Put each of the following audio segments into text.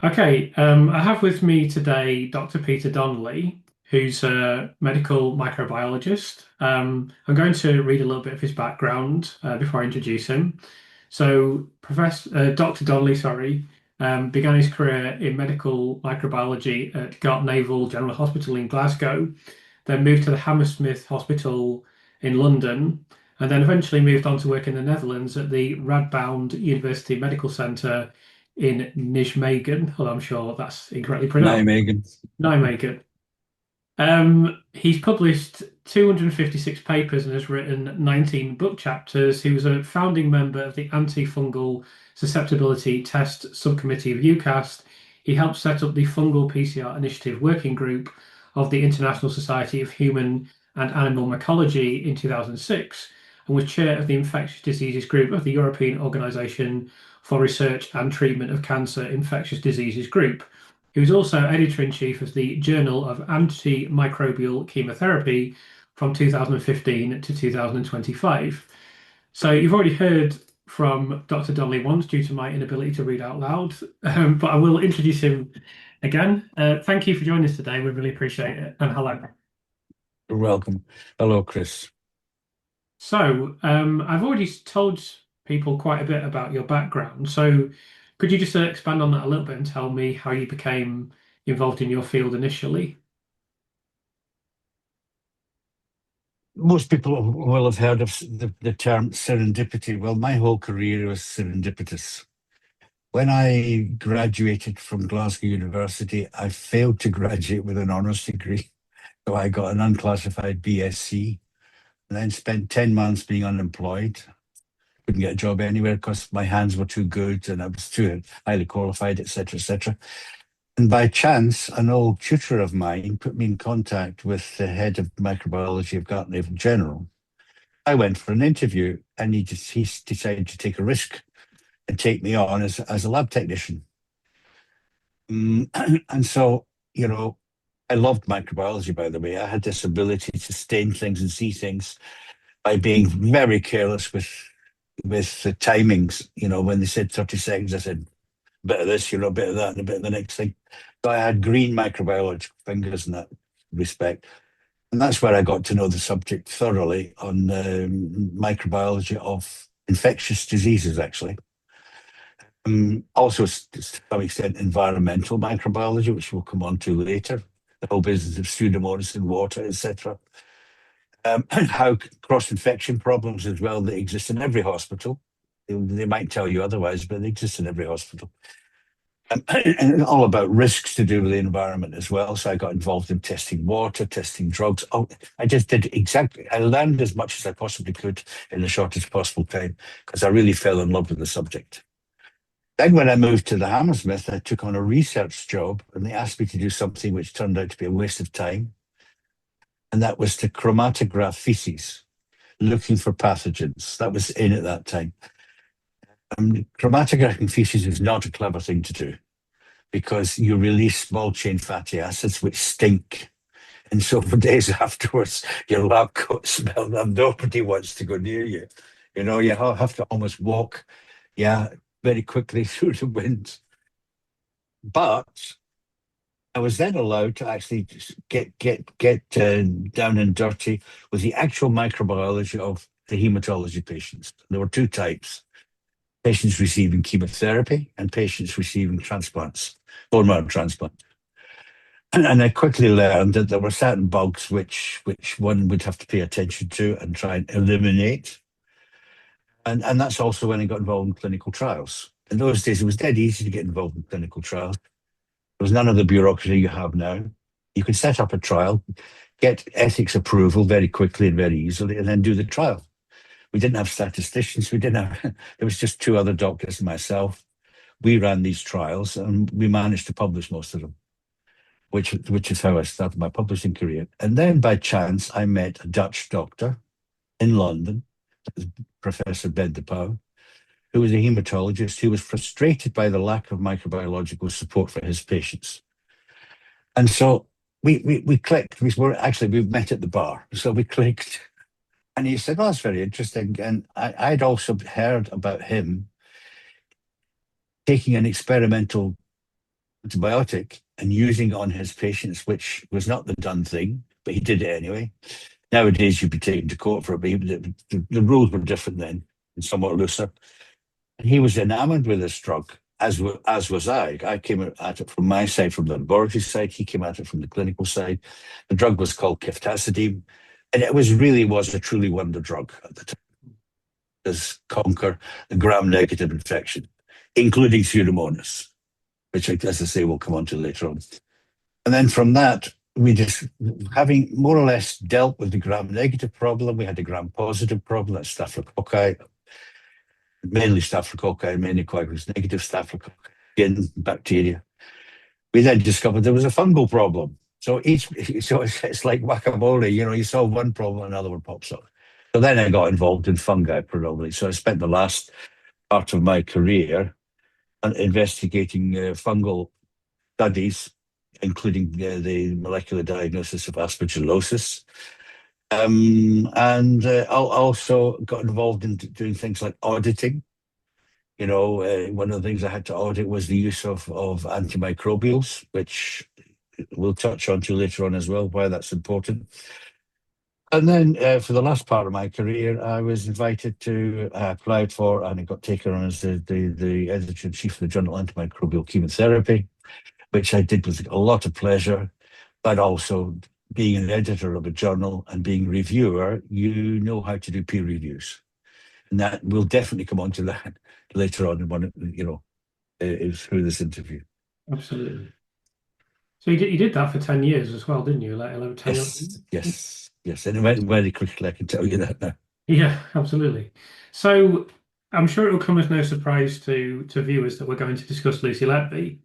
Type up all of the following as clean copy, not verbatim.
Okay, I have with me today Dr. Peter Donnelly, who's a medical microbiologist. I'm going to read a little bit of his background before I introduce him. So, Dr. Donnelly, began his career in medical microbiology at Gart Naval General Hospital in Glasgow, then moved to the Hammersmith Hospital in London, and then eventually moved on to work in the Netherlands at the Radboud University Medical Centre in Nijmegen, although I'm sure that's incorrectly No, pronounced. Megan. Nijmegen. He's published 256 papers and has written 19 book chapters. He was a founding member of the Antifungal Susceptibility Test Subcommittee of UCAST. He helped set up the Fungal PCR Initiative Working Group of the International Society of Human and Animal Mycology in 2006 and was chair of the Infectious Diseases Group of the European Organization for Research and Treatment of Cancer Infectious Diseases Group. He was also editor-in-chief of the Journal of Antimicrobial Chemotherapy from 2015 to 2025. So you've already heard from Dr. Donnelly once due to my inability to read out loud, but I will introduce him again. Thank you for joining us today. We really appreciate it. And hello. You're welcome. Hello, Chris. So I've already told people quite a bit about your background. So could you just expand on that a little bit and tell me how you became involved in your field initially? Most people will have heard of the term serendipity. Well, my whole career was serendipitous. When I graduated from Glasgow University, I failed to graduate with an honours degree. So I got an unclassified BSc and then spent 10 months being unemployed. Couldn't get a job anywhere because my hands were too good and I was too highly qualified, etc., etc. And by chance, an old tutor of mine put me in contact with the head of microbiology of Gart Naval General. I went for an interview and he decided to take a risk and take me on as a lab technician. And so, you know, I loved microbiology, by the way. I had this ability to stain things and see things by being very careless with the timings. You know, when they said 30 seconds, I said, a bit of this, a bit of that, and a bit of the next thing. So I had green microbiological fingers in that respect. And that's where I got to know the subject thoroughly on microbiology of infectious diseases, actually. Also, to some extent, environmental microbiology, which we'll come on to later, the whole business of Pseudomonas in water, etc. How cross-infection problems as well that exist in every hospital. They might tell you otherwise, but they exist in every hospital. And all about risks to do with the environment as well. So I got involved in testing water, testing drugs. Oh, I just did exactly, I learned as much as I possibly could in the shortest possible time because I really fell in love with the subject. Then when I moved to the Hammersmith, I took on a research job and they asked me to do something which turned out to be a waste of time. And that was to chromatograph feces, looking for pathogens. That was in at that time. Chromatographing feces is not a clever thing to do because you release small chain fatty acids which stink. And so for days afterwards, your lab coat smelled and nobody wants to go near you. You know, you have to almost walk, yeah, very quickly through the wind. But I was then allowed to actually just get down and dirty with the actual microbiology of the hematology patients. There were two types: patients receiving chemotherapy and patients receiving transplants, bone marrow transplant. And I quickly learned that there were certain bugs which one would have to pay attention to and try and eliminate. And that's also when I got involved in clinical trials. In those days, it was dead easy to get involved in clinical trials. There was none of the bureaucracy you have now. You could set up a trial, get ethics approval very quickly and very easily, and then do the trial. We didn't have statisticians. We didn't have, there was just two other doctors and myself. We ran these trials and we managed to publish most of them, which is how I started my publishing career. And then by chance, I met a Dutch doctor in London, Professor Ben de Pauw, who was a hematologist who was frustrated by the lack of microbiological support for his patients. And so we clicked. We met at the bar, so we clicked. And he said, "Oh, that's very interesting." And I'd also heard about him taking an experimental antibiotic and using it on his patients, which was not the done thing, but he did it anyway. Nowadays, you'd be taken to court for it, but the rules were different then and somewhat looser. And he was enamored with this drug, as was I. I came at it from my side, from the laboratory side. He came at it from the clinical side. The drug was called ceftazidime, and it was a truly wonder drug at the time. Does conquer the gram-negative infection, including Pseudomonas, which, as I say, we'll come on to later on. And then from that, we just, having more or less dealt with the gram-negative problem, we had the gram-positive problem, that's staphylococci, mainly staphylococci, mainly coagulus-negative staphylococci, again, bacteria. We then discovered there was a fungal problem. So it's like whack-a-mole, you solve one problem, another one pops up. So then I got involved in fungi predominantly. So I spent the last part of my career investigating fungal studies, including the molecular diagnosis of aspergillosis. And I also got involved in doing things like auditing. One of the things I had to audit was the use of antimicrobials, which we'll touch on to later on as well, why that's important. And then for the last part of my career, I was invited to apply for, and I got taken on as the editor-in-chief of the Journal Antimicrobial Chemotherapy, which I did with a lot of pleasure, but also being an editor of a journal and being a reviewer, you know how to do peer reviews. And that we'll definitely come on to that later on through this interview. Absolutely. So you did that for 10 years as well, didn't you? Like 11, 10, 11? Yes. And it went very quickly, I can tell you that now. Yeah, absolutely. So I'm sure it will come as no surprise to viewers that we're going to discuss Lucy Letby.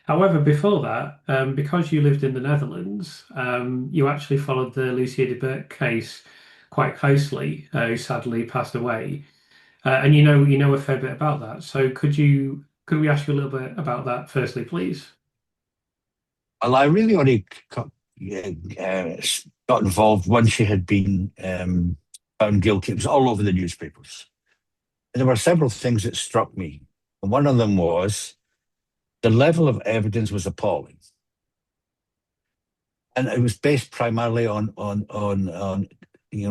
However, before that, because you lived in the Netherlands, you actually followed the Lucy Letby case quite closely, who sadly passed away. And you know a fair bit about that. So could we ask you a little bit about that firstly, please? Well, I really only got involved once she had been found guilty. It was all over the newspapers. And there were several things that struck me. And one of them was the level of evidence was appalling. And it was based primarily on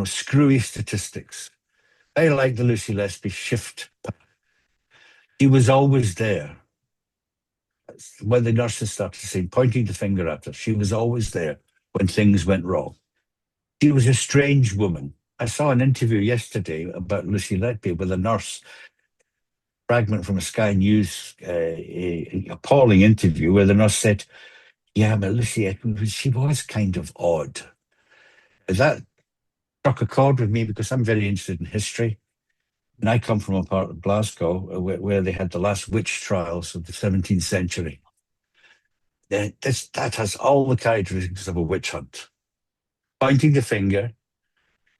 screwy statistics. Very like the Lucy Letby shift. She was always there. When the nurses started saying, pointing the finger at her, she was always there when things went wrong. She was a strange woman. I saw an interview yesterday about Lucy Letby with a nurse, fragment from a Sky News appalling interview where the nurse said, yeah, but Lucy, she was kind of odd. That struck a chord with me because I'm very interested in history. And I come from a part of Glasgow where they had the last witch trials of the 17th century. That has all the characteristics of a witch hunt. Pointing the finger.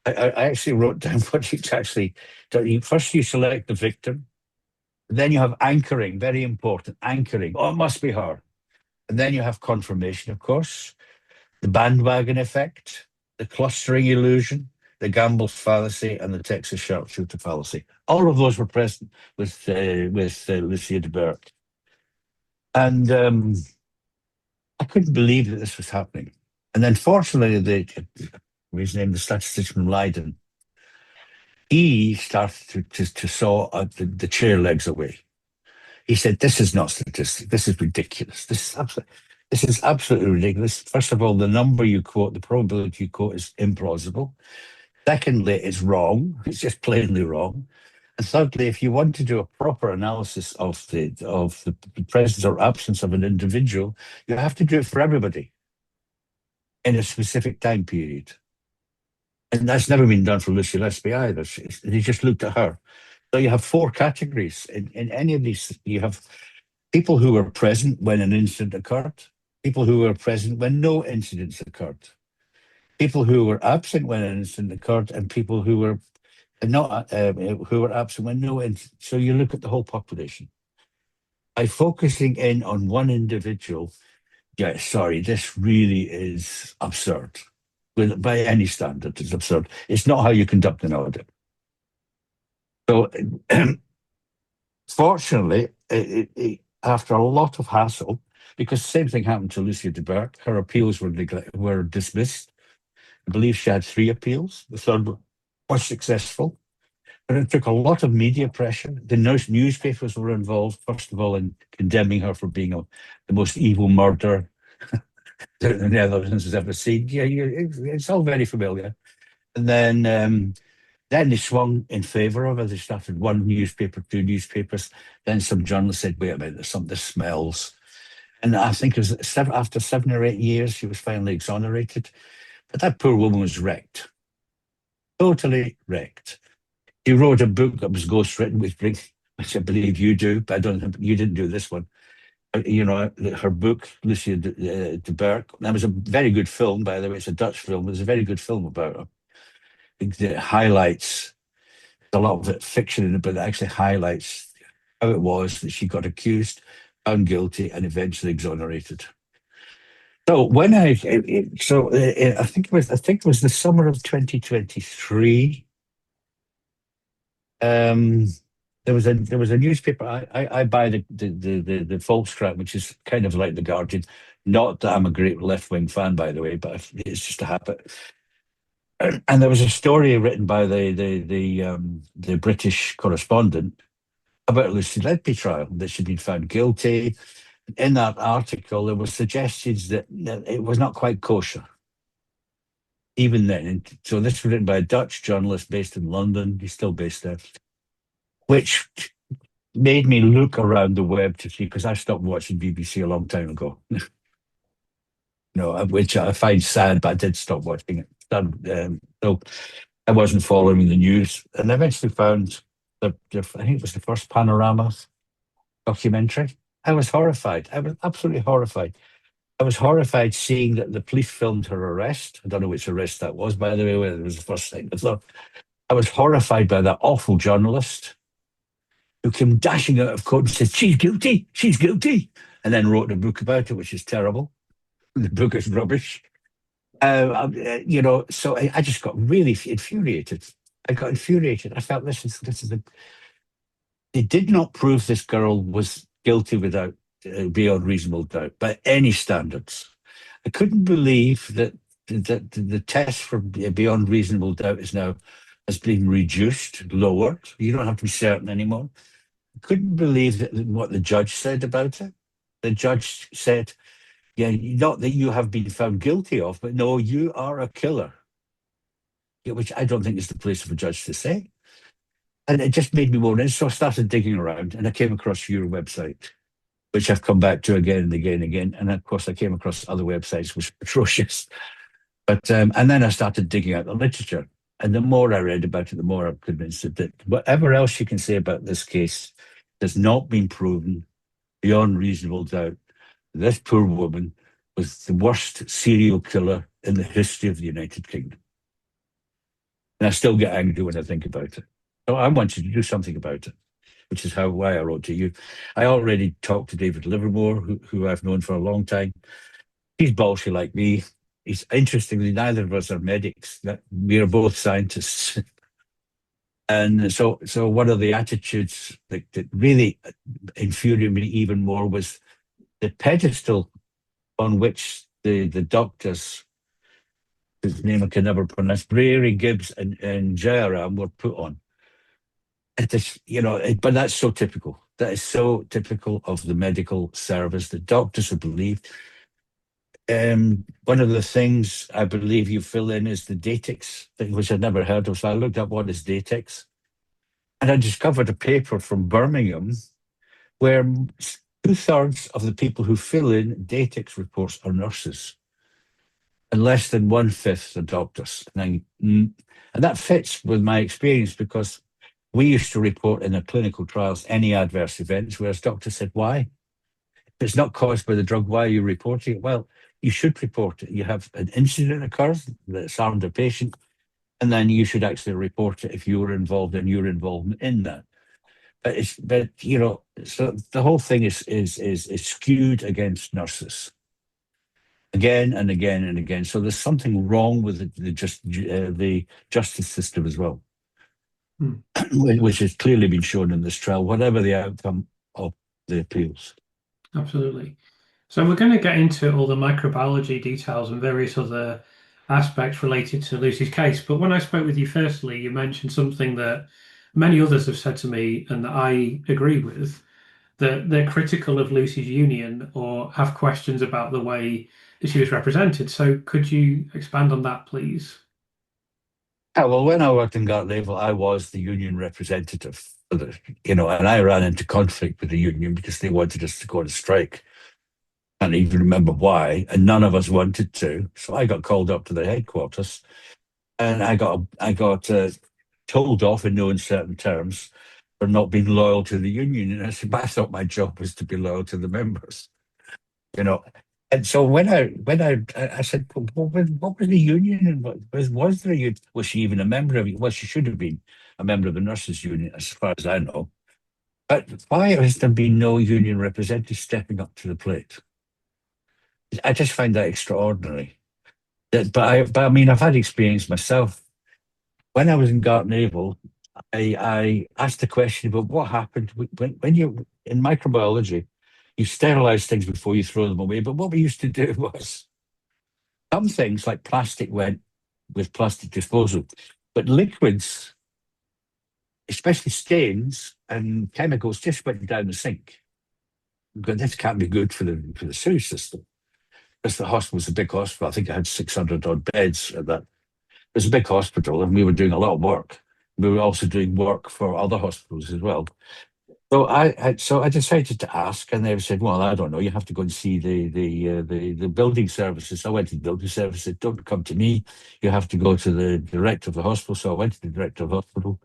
I actually wrote down what it's actually done. First, you select the victim. Then you have anchoring, very important, anchoring. Oh, it must be her. And then you have confirmation, of course, the bandwagon effect, the clustering illusion, the gamble fallacy, and the Texas sharpshooter fallacy. All of those were present with Lucia de Berck. And I couldn't believe that this was happening. And then fortunately, his name, the statistician from Leiden, he started to saw the chair legs away. He said, this is not statistic. This is ridiculous. This is absolutely ridiculous. First of all, the number you quote, the probability you quote is implausible. Secondly, it's wrong. It's just plainly wrong. And thirdly, if you want to do a proper analysis of the presence or absence of an individual, you have to do it for everybody in a specific time period. And that's never been done for Lucy Letby either. They just looked at her. So you have four categories. In any of these, you have people who were present when an incident occurred, people who were present when no incidents occurred, people who were absent when an incident occurred, and people who were not who were absent when no incident. So you look at the whole population. By focusing in on one individual, this really is absurd. By any standard, it's absurd. It's not how you conduct an audit. So, fortunately, after a lot of hassle, because the same thing happened to Lucy Letby. Her appeals were dismissed. I believe she had 3 appeals. The third one was successful. But it took a lot of media pressure. The newspapers were involved, first of all, in condemning her for being the most evil murderer that the Netherlands has ever seen. Yeah, it's all very familiar. And then they swung in favour of her. They started 1 newspaper, 2 newspapers. Then some journalists said, wait a minute, there's something that smells. And I think it was after 7 or 8 years, she was finally exonerated. But that poor woman was wrecked, totally wrecked. She wrote a book that was ghostwritten, which I believe you do, but I don't think you didn't do this one. You know, her book, Lucy de, that was a very good film, by the way. It's a Dutch film. It was a very good film about her. It highlights a lot of it fiction in it, but it actually highlights how it was that she got accused, found guilty, and eventually exonerated. So when I think it was the summer of 2023. There was a newspaper. I buy the Volkskrant, which is kind of like the Guardian. Not that I'm a great left wing fan, by the way, but it's just a habit. And there was a story written by the British correspondent about Lucy Letby trial, that she'd been found guilty. In that article, there were suggestions that it was not quite kosher, even then. And so this was written by a Dutch journalist based in London. He's still based there, which made me look around the web to see, because I stopped watching BBC a long time ago. Which I find sad, but I did stop watching it. So I wasn't following the news, and I eventually found I think it was the first Panorama documentary. I was horrified. I was absolutely horrified. I was horrified seeing that the police filmed her arrest. I don't know which arrest that was, by the way, whether it was the first thing. I was horrified by that awful journalist who came dashing out of court and said, she's guilty, and then wrote a book about it, which is terrible. The book is rubbish. So I just got really infuriated. I got infuriated. I felt they did not prove this girl was guilty without beyond reasonable doubt by any standards. I couldn't believe that the test for beyond reasonable doubt has been reduced, lowered. You don't have to be certain anymore. I couldn't believe what the judge said about it. The judge said, yeah, not that you have been found guilty of, but no, you are a killer. Yeah, which I don't think is the place of a judge to say. And it just made me more interested. So I started digging around, and I came across your website, which I've come back to again and again and again. And of course, I came across other websites which were atrocious. But and then I started digging out the literature. And the more I read about it, the more I'm convinced that whatever else you can say about this case has not been proven beyond reasonable doubt. This poor woman was the worst serial killer in the history of the United Kingdom. And I still get angry when I think about it. So I want you to do something about it, which is why I wrote to you. I already talked to David Livermore, who I've known for a long time. He's bolshy like me. He's interestingly, neither of us are medics. We are both scientists. And so one of the attitudes that really infuriated me even more was the pedestal on which the doctors, whose name I can never pronounce, Brary, Gibbs, and Jayaram were put on. But that's so typical. That is so typical of the medical service. The doctors are believed. One of the things I believe you fill in is the datex, which I'd never heard of. So I looked up what is datex, and I discovered a paper from Birmingham where 2/3 of the people who fill in datex reports are nurses, and less than 1/5 are doctors. And that fits with my experience, because we used to report in our clinical trials any adverse events, whereas doctors said, why? If it's not caused by the drug, why are you reporting it? Well, you should report it. You have an incident occurs that's harmed a patient, and then you should actually report it if you were involved in your involvement in that. So the whole thing is skewed against nurses again and again and again. So there's something wrong with the justice system as well, which has clearly been shown in this trial, whatever the outcome of the appeals. Absolutely. So we're going to get into all the microbiology details and various other aspects related to Lucy's case. But when I spoke with you firstly, you mentioned something that many others have said to me and that I agree with, that they're critical of Lucy's union or have questions about the way that she was represented. So could you expand on that, please? Yeah, well, when I worked in Gartnavel, I was the union representative for and I ran into conflict with the union because they wanted us to go on strike. Can't even remember why, and none of us wanted to. So I got called up to the headquarters, and I got told off in no uncertain terms for not being loyal to the union. And I said, but I thought my job was to be loyal to the members, you know. And so when I said, what was the union and was there a union? Was she even a member of it? Well, she should have been a member of the nurses union, as far as I know. But why has there been no union representative stepping up to the plate? I just find that extraordinary. But I mean, I've had experience myself. When I was in Gartnavel, I asked the question about what happened when you in microbiology, you sterilize things before you throw them away. But what we used to do was some things like plastic went with plastic disposal, but liquids, especially stains and chemicals, just went down the sink. But this can't be good for the sewage system. Because the hospital was a big hospital. I think it had 600 odd beds at that. It was a big hospital, and we were doing a lot of work. We were also doing work for other hospitals as well. So I decided to ask, and they said, "Well, I don't know. You have to go and see the building services." So I went to the building services. Don't come to me. You have to go to the director of the hospital. So I went to the director of the hospital,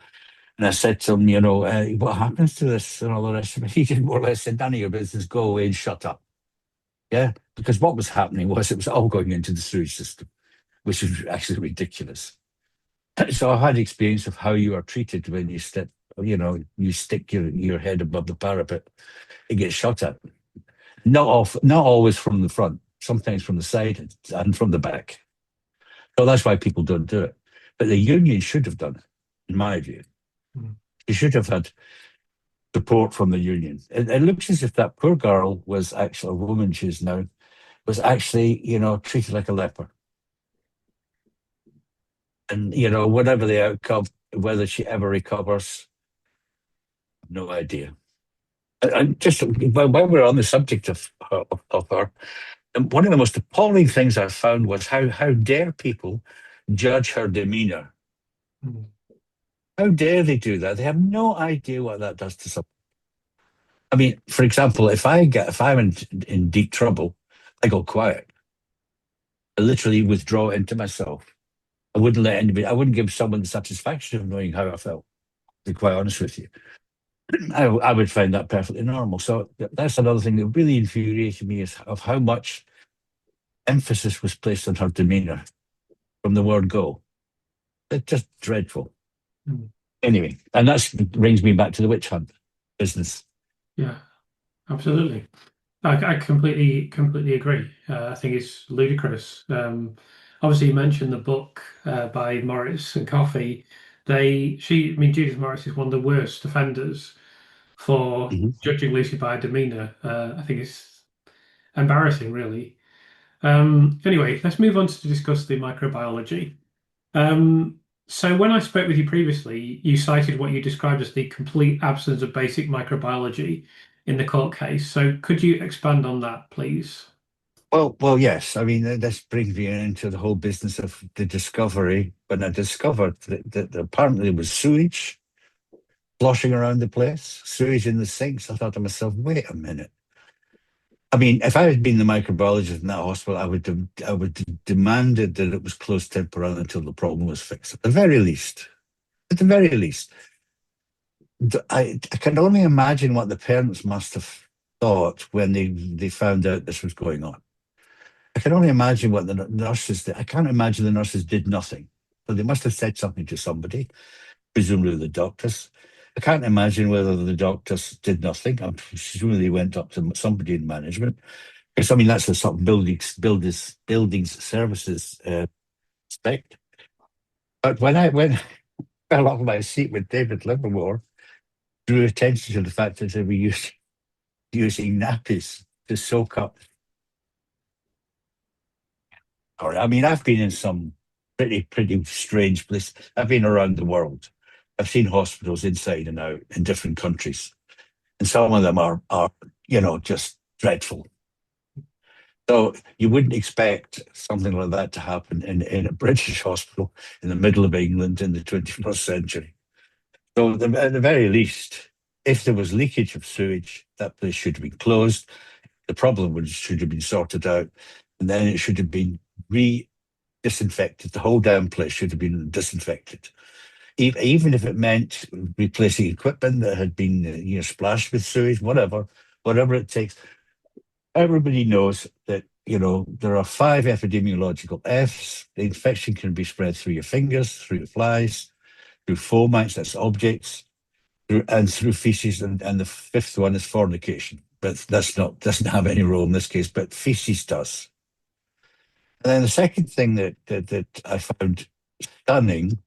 and I said to him, what happens to this and all the rest of it. He just more or less said, "None of your business. Go away and shut up." Yeah, because what was happening was it was all going into the sewage system, which is actually ridiculous. So I've had experience of how you are treated when you stick your head above the parapet, it gets shot at. Not always from the front, sometimes from the side and from the back. So that's why people don't do it. But the union should have done it, in my view. Mm. You should have had support from the union. It looks as if that poor girl was actually a woman she is now, was actually, treated like a leper. And, whatever the outcome, whether she ever recovers, no idea. And just while we're on the subject of her, and one of the most appalling things I found was how dare people judge her demeanour. Mm. How dare they do that? They have no idea what that does to someone. I mean, for example, if I'm in deep trouble, I go quiet. I literally withdraw into myself. I wouldn't give someone the satisfaction of knowing how I felt, to be quite honest with you. I would find that perfectly normal. So that's another thing that really infuriated me is of how much emphasis was placed on her demeanour from the word go. It's just dreadful. Mm. Anyway, and that brings me back to the witch hunt business. Yeah, absolutely. I completely agree. I think it's ludicrous. Obviously, you mentioned the book by Morris and Coffey. I mean, Judith Morris is one of the worst offenders for Mhm. judging Lucy by demeanour. I think it's embarrassing, really. Anyway, let's move on to discuss the microbiology. So when I spoke with you previously, you cited what you described as the complete absence of basic microbiology in the court case. So could you expand on that, please? Well, yes. I mean, this brings me into the whole business of the discovery. When I discovered that apparently there was sewage sloshing around the place, sewage in the sinks, I thought to myself, wait a minute. I mean, if I had been the microbiologist in that hospital, I would have demanded that it was closed temporarily until the problem was fixed. At the very least, at the very least, I can only imagine what the parents must have thought when they found out this was going on. I can only imagine what the nurses did. I can't imagine the nurses did nothing. So they must have said something to somebody, presumably the doctors. I can't imagine whether the doctors did nothing. I'm presumably they went up to somebody in management. Because I mean that's the sort of buildings services spec. But when I went fell off my seat with David Livermore, drew attention to the fact that they were using nappies to soak up. I mean, I've been in some pretty strange places. I've been around the world. I've seen hospitals inside and out in different countries, and some of them are just dreadful. So you wouldn't expect something like that to happen in a British hospital in the middle of England in the 21st century. So at the very least, if there was leakage of sewage, that place should have been closed. The problem should have been sorted out, and then it should have been disinfected. The whole damn place should have been disinfected, even if it meant replacing equipment that had been splashed with sewage, whatever it takes. Everybody knows that there are 5 epidemiological Fs. The infection can be spread through your fingers, through flies, through fomites, that's objects, and through feces, and the fifth one is fornication. But doesn't have any role in this case, but feces does. And then the second thing that I found stunning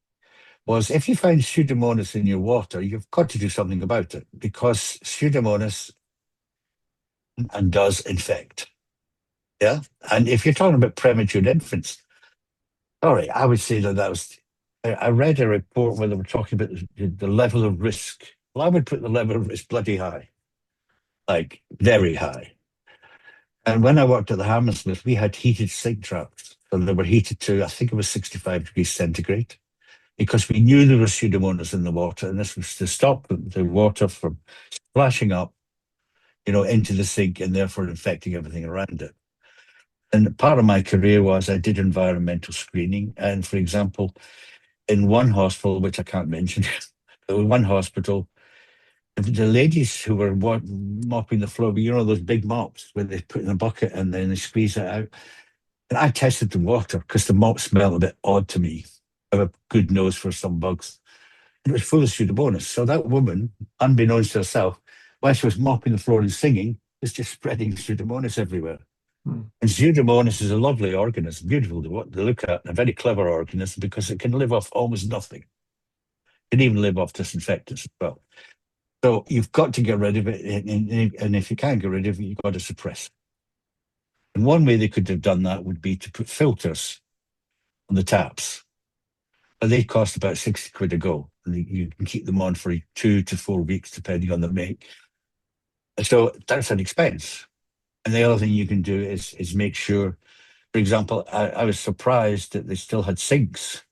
was if you find Pseudomonas in your water, you've got to do something about it because Pseudomonas and does infect. Yeah. And if you're talking about premature infants, sorry, I would say that was. I read a report where they were talking about the level of risk. Well, I would put the level of risk bloody high, like very high. And when I worked at the Hammersmith, we had heated sink traps. So they were heated to, I think it was 65 degrees centigrade, because we knew there were Pseudomonas in the water. And this was to stop the water from splashing up, into the sink and therefore infecting everything around it. And part of my career was I did environmental screening. And for example, in one hospital, which I can't mention, but in one hospital, the ladies who were mopping the floor, those big mops where they put in a bucket and then they squeeze it out. And I tested the water because the mop smelled a bit odd to me. I have a good nose for some bugs. And it was full of Pseudomonas. So that woman, unbeknownst to herself, while she was mopping the floor and singing, was just spreading Pseudomonas everywhere. Hmm. And Pseudomonas is a lovely organism, beautiful to look at, and a very clever organism because it can live off almost nothing. It can even live off disinfectants as well. So you've got to get rid of it, and if you can't get rid of it, you've got to suppress it. And one way they could have done that would be to put filters on the taps. But they cost about 60 quid a go. And you can keep them on for 2 to 4 weeks, depending on the make. So that's an expense. And the other thing you can do is make sure, for example, I was surprised that they still had sinks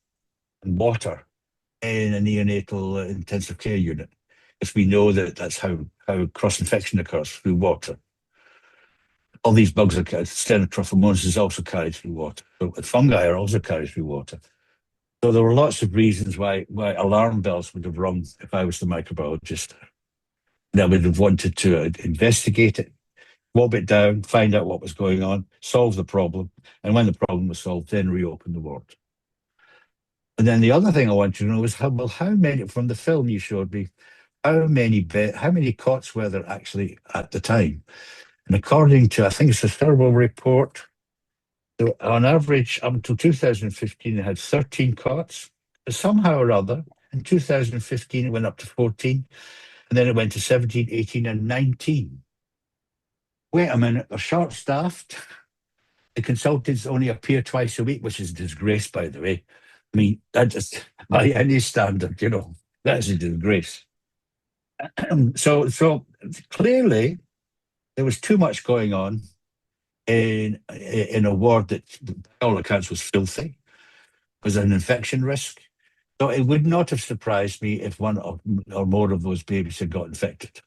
and water in a neonatal intensive care unit, because we know that that's how cross-infection occurs through water. All these bugs Stenotrophomonas is also carried through water. So fungi are also carried through water. So there were lots of reasons why alarm bells would have rung if I was the microbiologist. And I would have wanted to investigate it, mob it down, find out what was going on, solve the problem. And when the problem was solved, then reopen the ward. And then the other thing I wanted to know was how many, from the film you showed me, how many cots were there actually at the time? And according to, I think it's a Thurber report, so on average, up until 2015, they had 13 cots. But somehow or other, in 2015, it went up to 14, and then it went to 17, 18, and 19. Wait a minute, they're short-staffed. The consultants only appear twice a week, which is a disgrace, by the way. I mean, that just, by any standard, that's a disgrace. So clearly, there was too much going on in a ward that, by all accounts, was filthy, was an infection risk. So it would not have surprised me if one or more of those babies had got infected.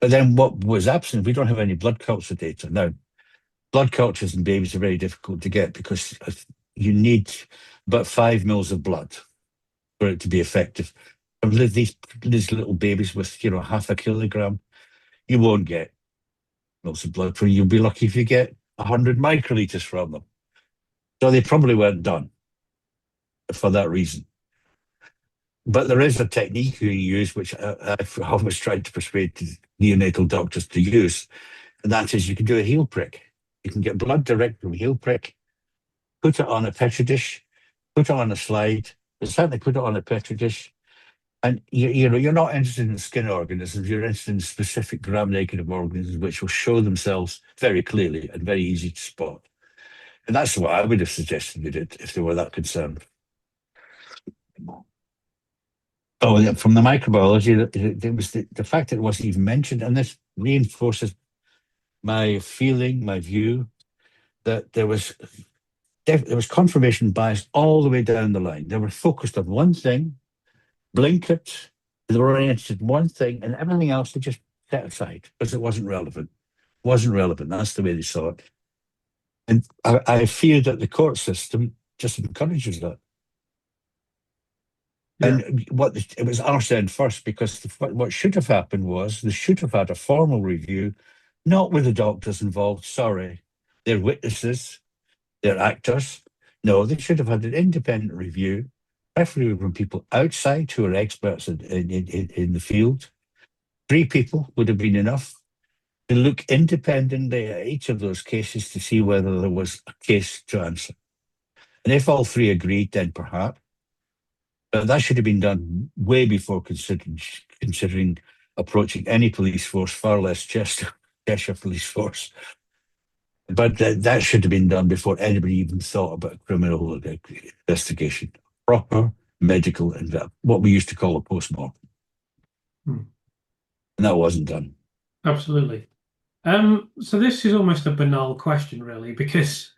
But then what was absent, we don't have any blood culture data. Now, blood cultures in babies are very difficult to get because you need about 5 mils of blood for it to be effective. And these little babies with, half a kilogram, you won't get mils of blood from. You'll be lucky if you get 100 microliters from them. So they probably weren't done for that reason. But there is a technique you use, which I've always tried to persuade neonatal doctors to use, and that is you can do a heel prick. You can get blood direct from a heel prick, put it on a petri dish, put it on a slide, but certainly put it on a petri dish. And you're not interested in skin organisms, you're interested in specific gram-negative organisms which will show themselves very clearly and very easy to spot. And that's what I would have suggested they did if they were that concerned. Oh, yeah, from the microbiology, it was the fact that it wasn't even mentioned, and this reinforces my feeling, my view that there was confirmation bias all the way down the line. They were focused on one thing, blinkered, they were oriented in one thing, and everything else they just set aside because it wasn't relevant. Wasn't relevant. That's the way they saw it. And I fear that the court system just encourages that. Yeah. And what it was our end first, because what should have happened was they should have had a formal review, not with the doctors involved. Sorry, they're witnesses, they're actors. No, they should have had an independent review, preferably from people outside who are experts in the field. Three people would have been enough to look independently at each of those cases to see whether there was a case to answer. And if all three agreed, then perhaps. But that should have been done way before considering approaching any police force, far less Cheshire police force. But that should have been done before anybody even thought about a criminal investigation. Proper medical, what we used to call a postmortem. Hmm. And that wasn't done. Absolutely. So this is almost a banal question, really, because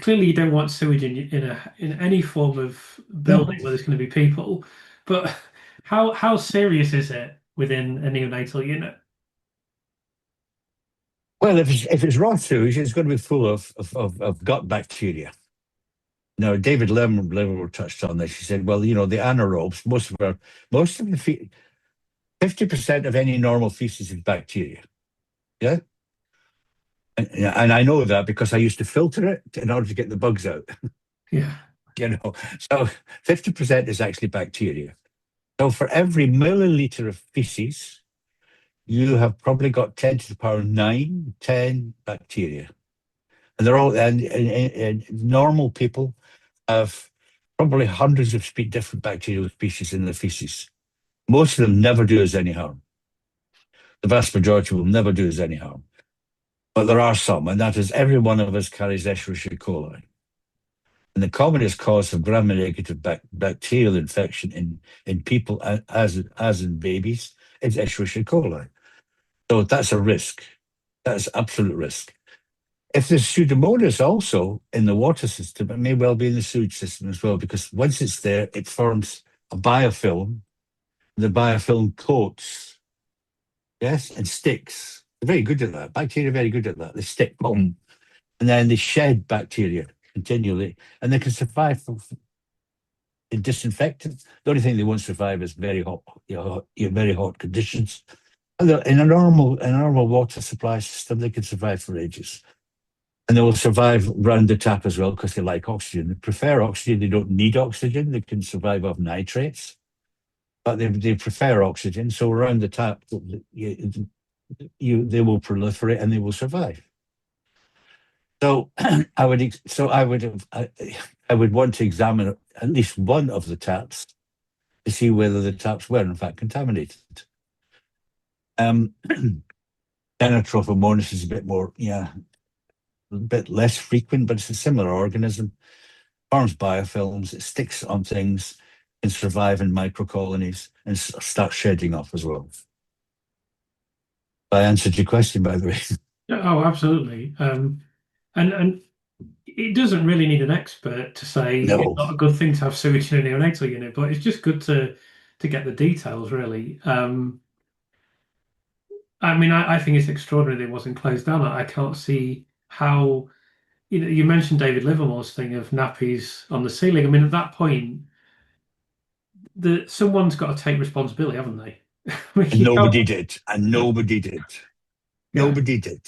clearly you don't want sewage in any form of No. building where there's going to be people. But how serious is it within a neonatal unit? Well, if it's raw sewage, it's going to be full of gut bacteria. Now, David Livermore touched on this. He said, well, the anaerobes, most of the 50% of any normal feces is bacteria. Yeah. And I know that because I used to filter it in order to get the bugs out. Yeah. So 50% is actually bacteria. So for every milliliter of feces, you have probably got 10 to the power 9, 10 bacteria. And they're all, and normal people have probably hundreds of different bacterial species in their feces. Most of them never do us any harm. The vast majority will never do us any harm. But there are some, and that is every one of us carries Escherichia coli. And the commonest cause of gram-negative bacterial infection in people as in babies is Escherichia coli. So that's a risk. That's absolute risk. If there's Pseudomonas also in the water system, it may well be in the sewage system as well, because once it's there, it forms a biofilm. The biofilm coats, yes, and sticks. They're very good at that. Bacteria are very good at that. They stick, boom, and then they shed bacteria continually, and they can survive in disinfectant. The only thing they won't survive is very hot, very hot conditions. In a normal water supply system, they can survive for ages. And they will survive round the tap as well because they like oxygen. They prefer oxygen. They don't need oxygen. They can survive off nitrates, but they prefer oxygen. So around the tap, they will proliferate and they will survive. So I would want to examine at least one of the taps to see whether the taps were in fact contaminated. Stenotrophomonas is a bit more, a bit less frequent, but it's a similar organism. Forms biofilms, it sticks on things, can survive in microcolonies and start shedding off as well. I answered your question, by the way. Oh, absolutely. And it doesn't really need an expert to say it's No, not a good thing to have sewage in a neonatal unit, but it's just good to get the details, really. I mean, I think it's extraordinary that it wasn't closed down. I can't see how, you mentioned David Livermore's thing of nappies on the ceiling. I mean, at that point, someone's got to take responsibility, haven't they? I mean, and you can't, nobody did, and nobody did. yeah. Nobody did.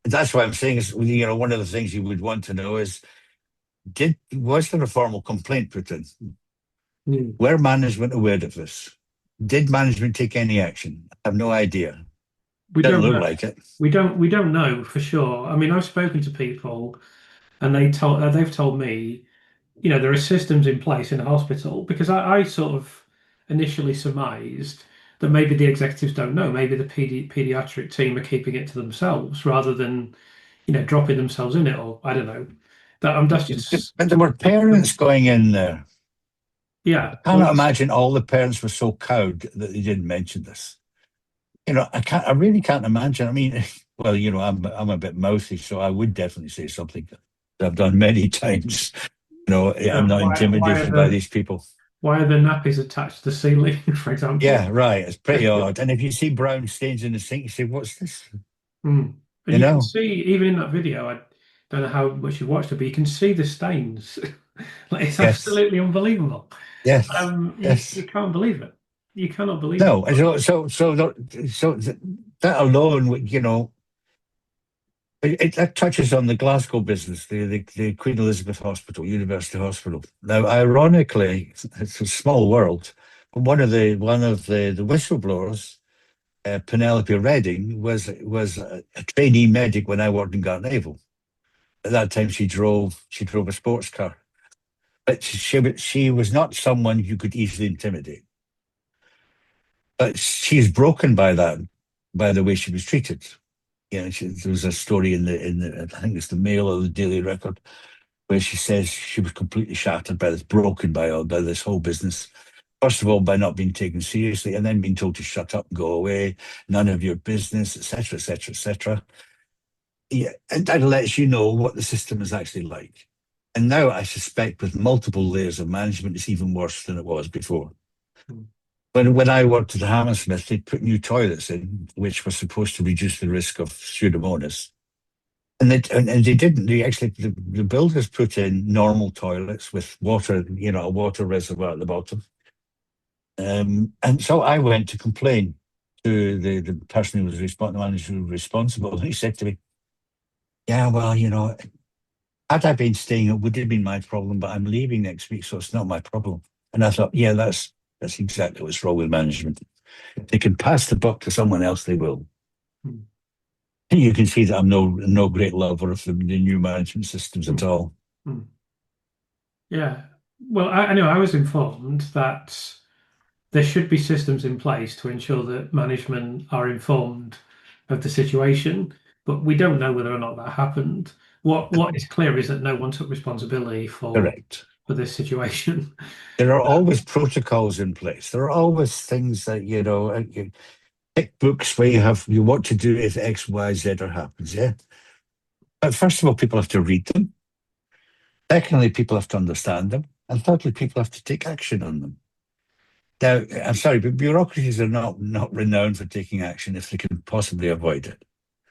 And that's why I'm saying is, one of the things you would want to know is, was there a formal complaint put in? Hmm. Were management aware of this? Did management take any action? I have no idea. We Doesn't don't look know. like it. We don't know for sure. I mean, I've spoken to people, and they've told me, there are systems in place in a hospital because I sort of initially surmised that maybe the executives don't know. Maybe the pediatric team are keeping it to themselves rather than, dropping themselves in it, or I don't know. That's just But there were parents going in there. I yeah. Well, cannot imagine all the parents were so cowed that they didn't mention this. I really can't imagine. I mean, well, I'm a bit mouthy, so I would definitely say something that I've done many times. I'm not intimidated by these people. why are the nappies attached to the ceiling, for example? Yeah, right. It's pretty odd. And if you see brown stains in the sink, you say, "What's this?" Mm. And You you can know? see, even in that video, I don't know how much you watched it, but you can see the stains. Like, it's Yes, absolutely unbelievable. yes, You yes. can't believe it. You cannot believe it. No, and that alone, that touches on the Glasgow business, the Queen Elizabeth Hospital, University Hospital. Now, ironically, it's a small world, but one of the whistleblowers, Penelope Redding, was a trainee medic when I worked in Gartnavel. At that time, she drove a sports car, but she was not someone you could easily intimidate. But she's broken by that, by the way she was treated. There was a story in the I think it's the Mail or the Daily Record where she says she was completely shattered by this, broken by this whole business. First of all, by not being taken seriously, and then being told to shut up and go away, none of your business, etc., etc., etc. Yeah, and that lets you know what the system is actually like. And now I suspect with multiple layers of management, it's even worse than it was before. Mm. When I worked at the Hammersmith, they put new toilets in, which were supposed to reduce the risk of Pseudomonas. And they didn't. The builders put in normal toilets with water, a water reservoir at the bottom. And so I went to complain to the person who was the manager who was responsible. And he said to me, "Yeah, well, had I been staying, it would have been my problem, but I'm leaving next week, so it's not my problem." And I thought, yeah, that's exactly what's wrong with management. If they can pass the buck to someone else, they will. Mm. And you can see that I'm no great lover of the new management systems at Mm. all. Mm. Yeah. Well, I know I was informed that there should be systems in place to ensure that management are informed of the situation, but we don't know whether or not that happened. What is clear is that no one took responsibility Correct. for this situation. There are always protocols in place. There are always things that, you pick books where you what to do if X, Y, Z or happens, yeah? But first of all, people have to read them. Secondly, people have to understand them. And thirdly, people have to take action on them. Now, I'm sorry, but bureaucracies are not renowned for taking action if they can possibly avoid it.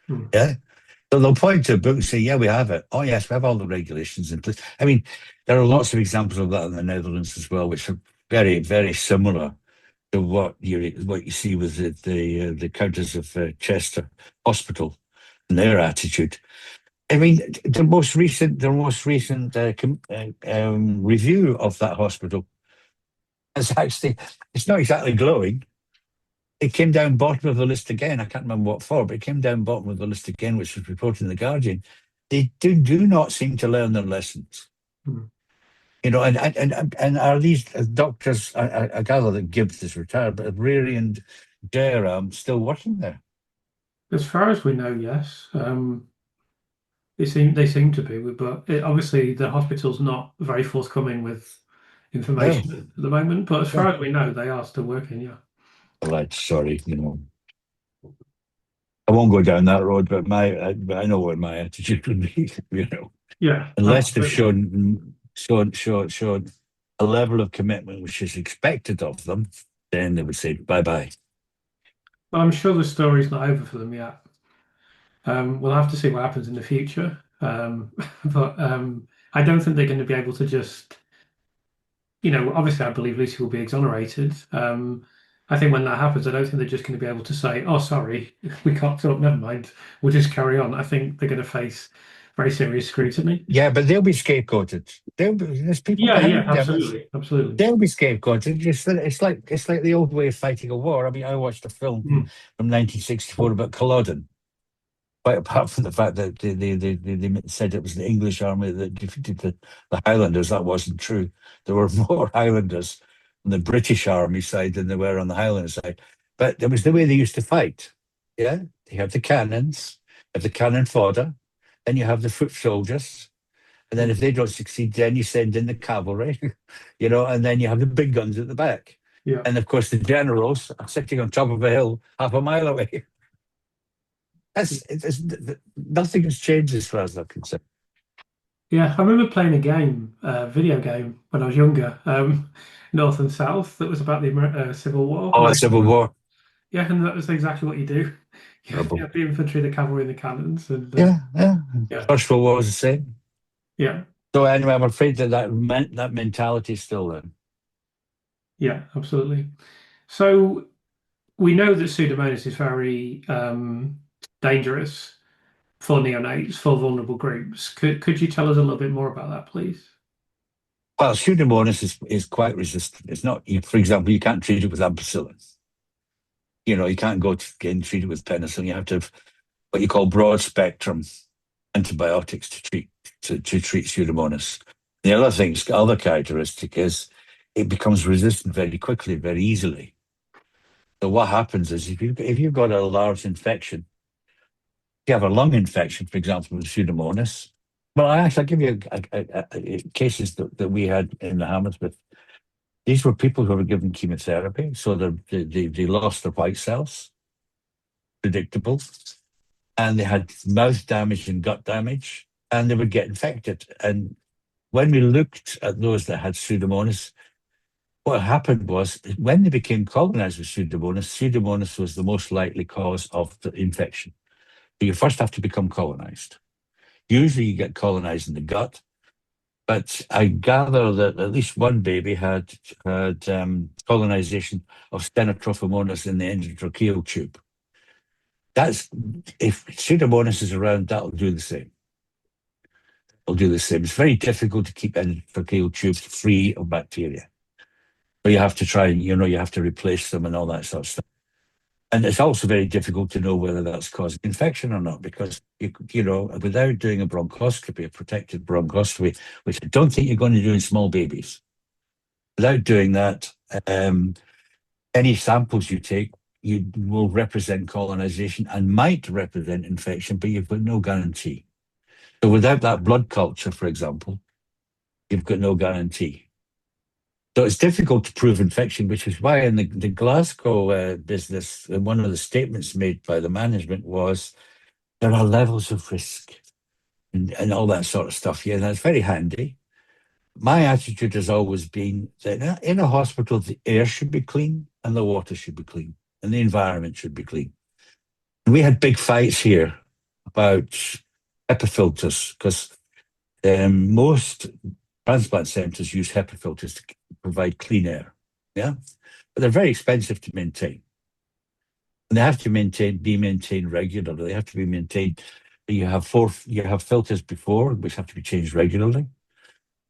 Hmm. Yeah. So they'll point to a book and say, yeah, we have it. Oh, yes, we have all the regulations in place. I mean, there are lots of examples of that in the Netherlands as well, which are very, very similar to what you see with the Countess of Chester Hospital and their attitude. I mean, the most recent review of that hospital is actually, it's not exactly glowing. It came down bottom of the list again. I can't remember what for, but it came down bottom of the list again, which was reported in the Guardian. They do not seem to learn their lessons. Hmm. And are these doctors? I gather that Gibbs is retired, but Riri and Jairam still working there. As far as we know, yes. They seem to be, but obviously the hospital's not very forthcoming with No, information at the moment. But as far no. as we know, they are still working. Yeah. Well, I'm sorry. I won't go down that road, but I know what my attitude would be. Yeah, Unless they've absolutely. shown a level of commitment which is expected of them, then they would say bye bye. Well, I'm sure the story's not over for them yet. We'll have to see what happens in the future. But I don't think they're going to be able to just, obviously I believe Lucy will be exonerated. I think when that happens, I don't think they're just going to be able to say, "Oh, sorry, we cocked up. Never mind. We'll just carry on." I think they're going to face very serious scrutiny. Yeah, but they'll be scapegoated. There's people Yeah, yeah, behind them. absolutely, absolutely. They'll be scapegoated. It's like the old way of fighting a war. I mean, I watched a film Mm. from 1964 about Culloden. Quite apart from the fact that they said it was the English army that defeated the Highlanders, that wasn't true. There were more Highlanders on the British army side than there were on the Highland side. But it was the way they used to fight. Yeah, they have the cannons, have the cannon fodder, then you have the foot soldiers, and then if they don't succeed, then you send in the cavalry, and then you have the big guns at the back. Yeah. And of course, the generals are sitting on top of a hill half a mile away. Nothing has changed as far as I'm concerned. Yeah, I remember playing a game, a video game, when I was younger, North and South, that was about the Civil War. Oh, the Civil War. Yeah, and that was exactly what you do. You Terrible. have the infantry, the cavalry, and the cannons, and Yeah, yeah. yeah, First World War was the same. yeah, So anyway, I'm afraid that mentality is still there. yeah, absolutely. So we know that Pseudomonas is very dangerous for neonates, for vulnerable groups. Could you tell us a little bit more about that, please? Well, Pseudomonas is quite resistant. It's not, for example, you can't treat it with ampicillin. You can't go to get treated with penicillin. You have to have what you call broad spectrum antibiotics to treat Pseudomonas. The other characteristic is it becomes resistant very quickly, very easily. So what happens is if you've got a large infection, if you have a lung infection, for example, with Pseudomonas, well, I'll give you cases that we had in the Hammersmith. These were people who were given chemotherapy, so they lost their white cells, predictable, and they had mouth damage and gut damage, and they would get infected. And when we looked at those that had Pseudomonas, what happened was when they became colonized with Pseudomonas was the most likely cause of the infection. So you first have to become colonized. Usually you get colonized in the gut, but I gather that at least one baby had colonization of Stenotrophomonas in the endotracheal tube. That's if Pseudomonas is around, that'll do the same. It'll do the same. It's very difficult to keep endotracheal tubes free of bacteria. But you have to try and you have to replace them and all that sort of stuff. And it's also very difficult to know whether that's causing infection or not, because without doing a bronchoscopy, a protected bronchoscopy, which I don't think you're going to do in small babies, without doing that, any samples you take, you will represent colonization and might represent infection, but you've got no guarantee. So without that blood culture, for example, you've got no guarantee. So it's difficult to prove infection, which is why in the Glasgow business, one of the statements made by the management was there are levels of risk and all that sort of stuff. Yeah, that's very handy. My attitude has always been that in a hospital, the air should be clean and the water should be clean and the environment should be clean. And we had big fights here about HEPA filters because most transplant centres use HEPA filters to provide clean air. Yeah, but they're very expensive to maintain, and they have to be maintained regularly. They have to be maintained. You have filters before, which have to be changed regularly,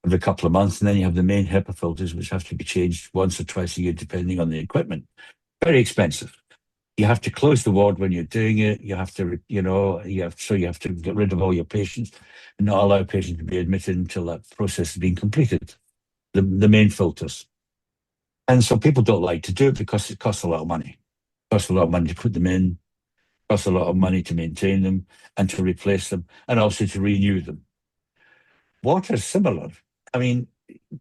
every couple of months, and then you have the main HEPA filters, which have to be changed once or twice a year, depending on the equipment. Very expensive. You have to close the ward when you're doing it. You have to, you have to get rid of all your patients and not allow patients to be admitted until that process has been completed. The main filters. And so people don't like to do it because it costs a lot of money. It costs a lot of money to put them in, it costs a lot of money to maintain them and to replace them and also to renew them. Water is similar. I mean,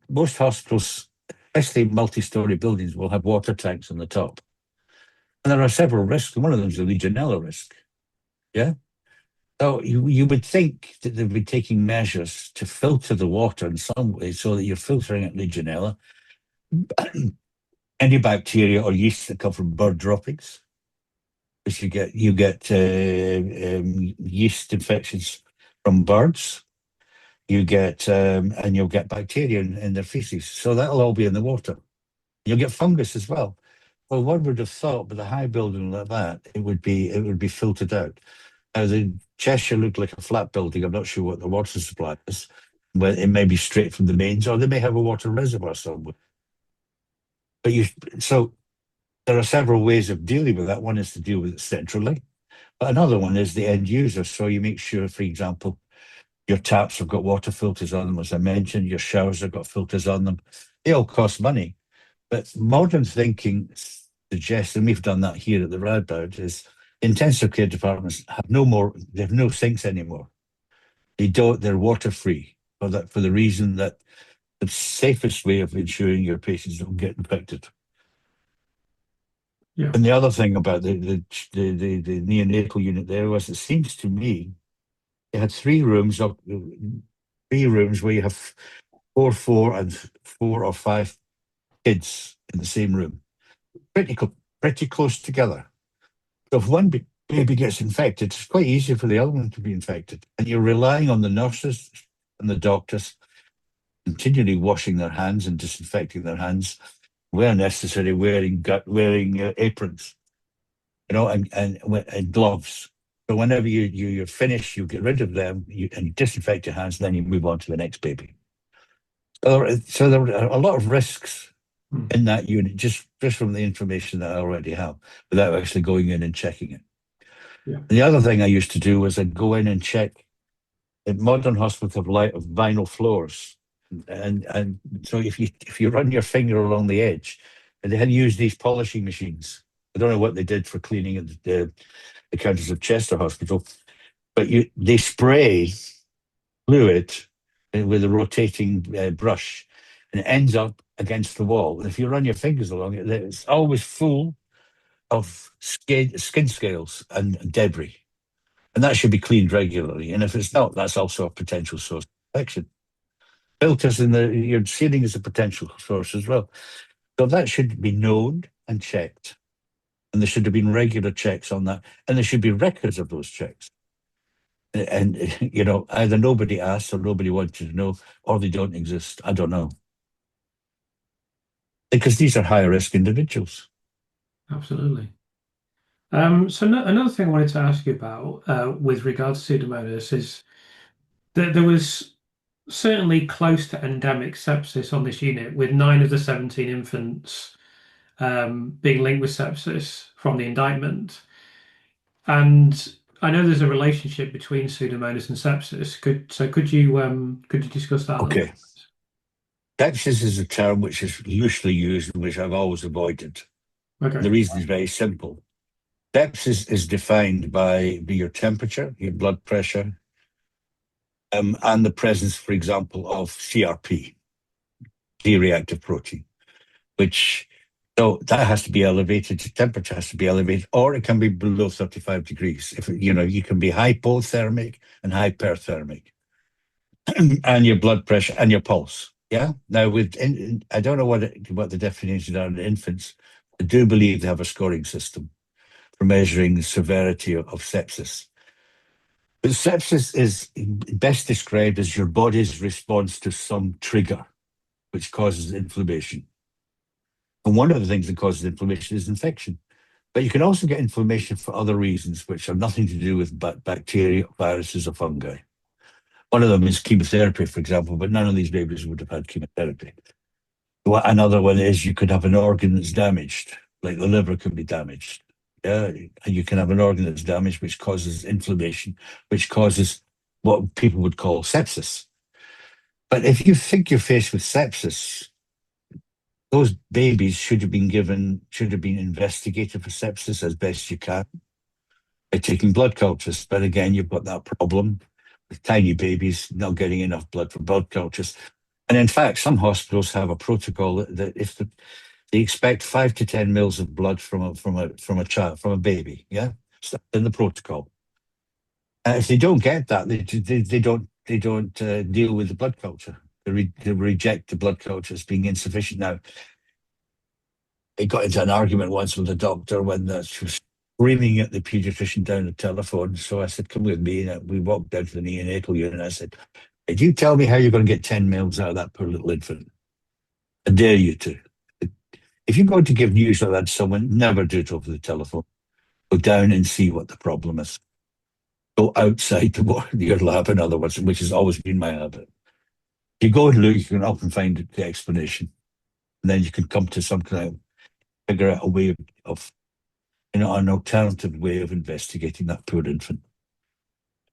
most hospitals, especially multi-story buildings, will have water tanks on the top. And there are several risks. One of them is the Legionella risk. Yeah. So you would think that they'd be taking measures to filter the water in some way so that you're filtering out Legionella, any bacteria or yeast that come from bird droppings, because you get yeast infections from birds. And you'll get bacteria in their feces. So that'll all be in the water. You'll get fungus as well. Well, one would have thought with a high building like that, it would be filtered out. Now, the Cheshire looked like a flat building. I'm not sure what the water supply is. But it may be straight from the mains, or they may have a water reservoir somewhere. So there are several ways of dealing with that. One is to deal with it centrally, but another one is the end user. So you make sure, for example, your taps have got water filters on them, as I mentioned. Your showers have got filters on them. They all cost money. But modern thinking suggests, and we've done that here at the Radboud, is intensive care departments they have no sinks anymore. They're water free for the reason that the safest way of ensuring your patients don't get infected. Yeah. And the other thing about the neonatal unit there was, it seems to me, they had three rooms where you have four and 4 or 5 kids in the same room, pretty pretty close together. So if one baby gets infected, it's quite easy for the other one to be infected, and you're relying on the nurses and the doctors continually washing their hands and disinfecting their hands, where necessary, wearing aprons, and gloves. So whenever you're finished, you get rid of them, and you disinfect your hands, and then you move on to the next baby. So there are a lot of risks Hmm. in that unit, just from the information that I already have, without actually going in and checking it. Yeah. And the other thing I used to do was I'd go in and check. Modern hospitals have vinyl floors, and so if you run your finger along the edge, and they had used these polishing machines. I don't know what they did for cleaning at the counters of Chester Hospital, but they spray fluid with a rotating brush, and it ends up against the wall. And if you run your fingers along it, it's always full of skin scales and debris. And that should be cleaned regularly. And if it's not, that's also a potential source of infection. Filters in your ceiling is a potential source as well. So that should be known and checked. And there should have been regular checks on that. And there should be records of those checks. And, either nobody asked or nobody wanted to know, or they don't exist. I don't know. Because these are higher risk individuals. Absolutely. So another thing I wanted to ask you about with regards to Pseudomonas is that there was certainly close to endemic sepsis on this unit, with 9 of the 17 infants being linked with sepsis from the indictment. And I know there's a relationship between Pseudomonas and sepsis. Could you discuss that a little Okay. bit? Sepsis is a term which is loosely used and which I've always avoided. Okay. The reason is very simple. Sepsis is defined by your temperature, your blood pressure, and the presence, for example, of CRP, C-reactive protein, which so that has to be elevated. The temperature has to be elevated, or it can be below 35 degrees. If you can be hypothermic and hyperthermic, and your blood pressure and your pulse. Yeah. Now, I don't know what the definitions are in infants. I do believe they have a scoring system for measuring the severity of sepsis. But sepsis is best described as your body's response to some trigger which causes inflammation. And one of the things that causes inflammation is infection. But you can also get inflammation for other reasons, which have nothing to do with bacteria, viruses, or fungi. One of them is chemotherapy, for example, but none of these babies would have had chemotherapy. Another one is you could have an organ that's damaged, like the liver could be damaged. Yeah, and you can have an organ that's damaged, which causes inflammation, which causes what people would call sepsis. But if you think you're faced with sepsis, those babies should have been investigated for sepsis as best you can by taking blood cultures. But again, you've got that problem with tiny babies not getting enough blood for blood cultures. And in fact, some hospitals have a protocol that if they expect 5 to 10 mils of blood from a child, from a baby, yeah, so in the protocol. If they don't get that, they don't deal with the blood culture. They reject the blood culture as being insufficient. Now, I got into an argument once with a doctor when she was screaming at the pediatrician down the telephone. So I said, "Come with me." And we walked down to the neonatal unit. And I said, "Did you tell me how you're going to get 10 mils out of that poor little infant? I dare you to. If you're going to give news like that to someone, never do it over the telephone. Go down and see what the problem is. Go outside your lab, in other words, which has always been my habit. If you go and look, you can often find the explanation. And then you can come to some kind of figure out a way of an alternative way of investigating that poor infant.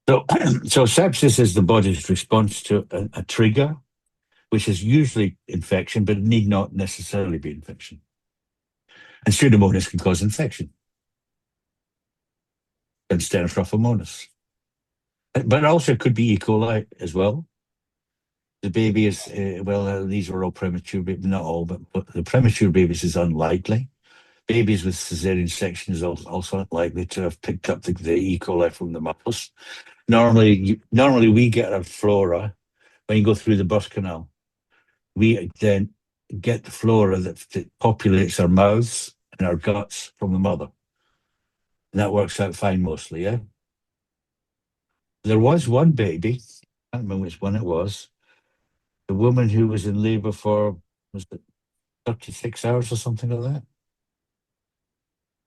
So, so sepsis is the body's response to a trigger, which is usually infection, but it need not necessarily be infection. And Pseudomonas can cause infection. And Stenotrophomonas. But it also could be E. coli as well. The baby is, these were all premature, but not all, but the premature babies is unlikely. Babies with cesarean section is also unlikely to have picked up the E. coli from the mothers. Normally we get our flora when you go through the birth canal. We then get the flora that populates our mouths and our guts from the mother. And that works out fine mostly, yeah? There was one baby, I can't remember which one it was, the woman who was in labour for, was it 36 hours or something like that?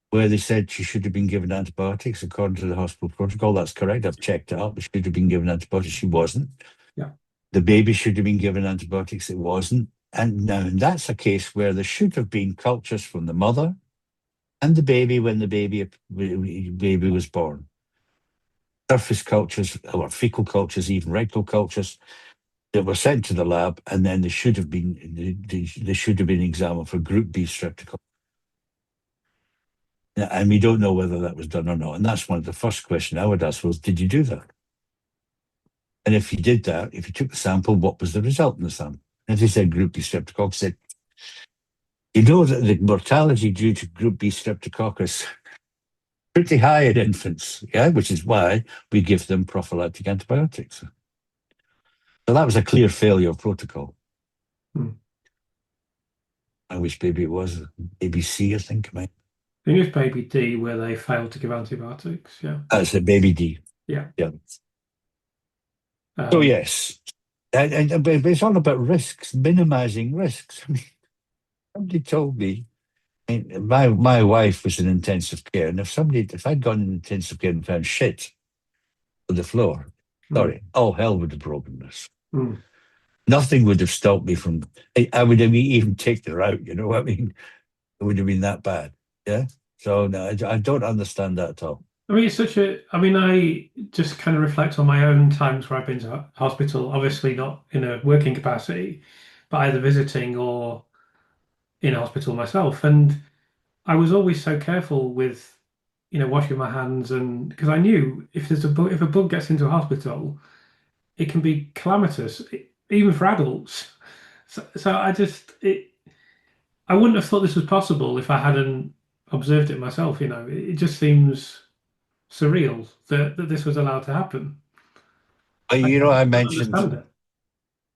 Where they said she should have been given antibiotics according to the hospital protocol. That's correct. I've checked it up. She should have been given antibiotics. She wasn't. Yeah. The baby should have been given antibiotics. It wasn't. And now that's a case where there should have been cultures from the mother and the baby when the baby was born. Surface cultures or fecal cultures, even rectal cultures that were sent to the lab, and then they should have been examined for group B streptococcus. And we don't know whether that was done or not. And that's one of the first questions I would ask was, did you do that? And if you did that, if you took the sample, what was the result in the sample? And if they said group B streptococcus, said, you know that the mortality due to group B streptococcus pretty high in infants, yeah, which is why we give them prophylactic antibiotics. So that was a clear failure of protocol. Hmm. Which baby it was, baby C, I think. I think it's baby D where they failed to give antibiotics. Yeah. That's a baby D. Yeah. Yeah. So yes, but it's all about risks, minimizing risks. I mean, somebody told me, my wife was in intensive care, and if I'd gone in intensive care and found shit on the floor, sorry, all hell would have broken loose. Nothing would have stopped me from. I would have even taken her out. You know what I mean? It would have been that bad. Yeah. So no, I don't understand that at all. I mean, I just kind of reflect on my own times where I've been to hospital, obviously not in a working capacity, but either visiting or in a hospital myself. And I was always so careful with, washing my hands, and because I knew if a bug gets into a hospital, it can be calamitous, even for adults. So I wouldn't have thought this was possible if I hadn't observed it myself. It just seems surreal that this was allowed to happen. I I don't understand it.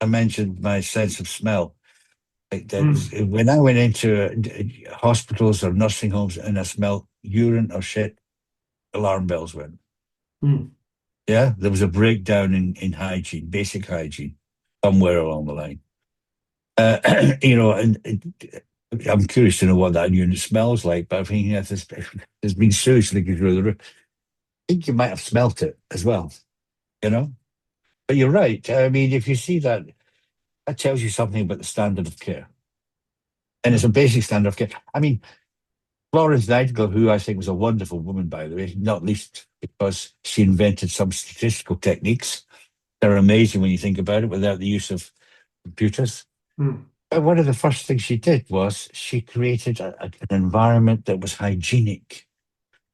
mentioned my sense of smell. Like that, Mm, when I went into hospitals or nursing homes and I smelled urine or shit, alarm bells went. mm. Yeah, there was a breakdown in hygiene, basic hygiene, somewhere along the line. I'm curious to know what that unit smells like, but I think if there's been sewage leakage through the roof, I think you might have smelt it as well, you know? But you're right. I mean, if you see that, that tells you something about the standard of care. And Yeah. it's a basic standard of care. I mean, Florence Nightingale, who I think was a wonderful woman, by the way, not least because she invented some statistical techniques that are amazing when you think about it without the use of computers. Mm, But one of the first things she did was she created an environment that was hygienic.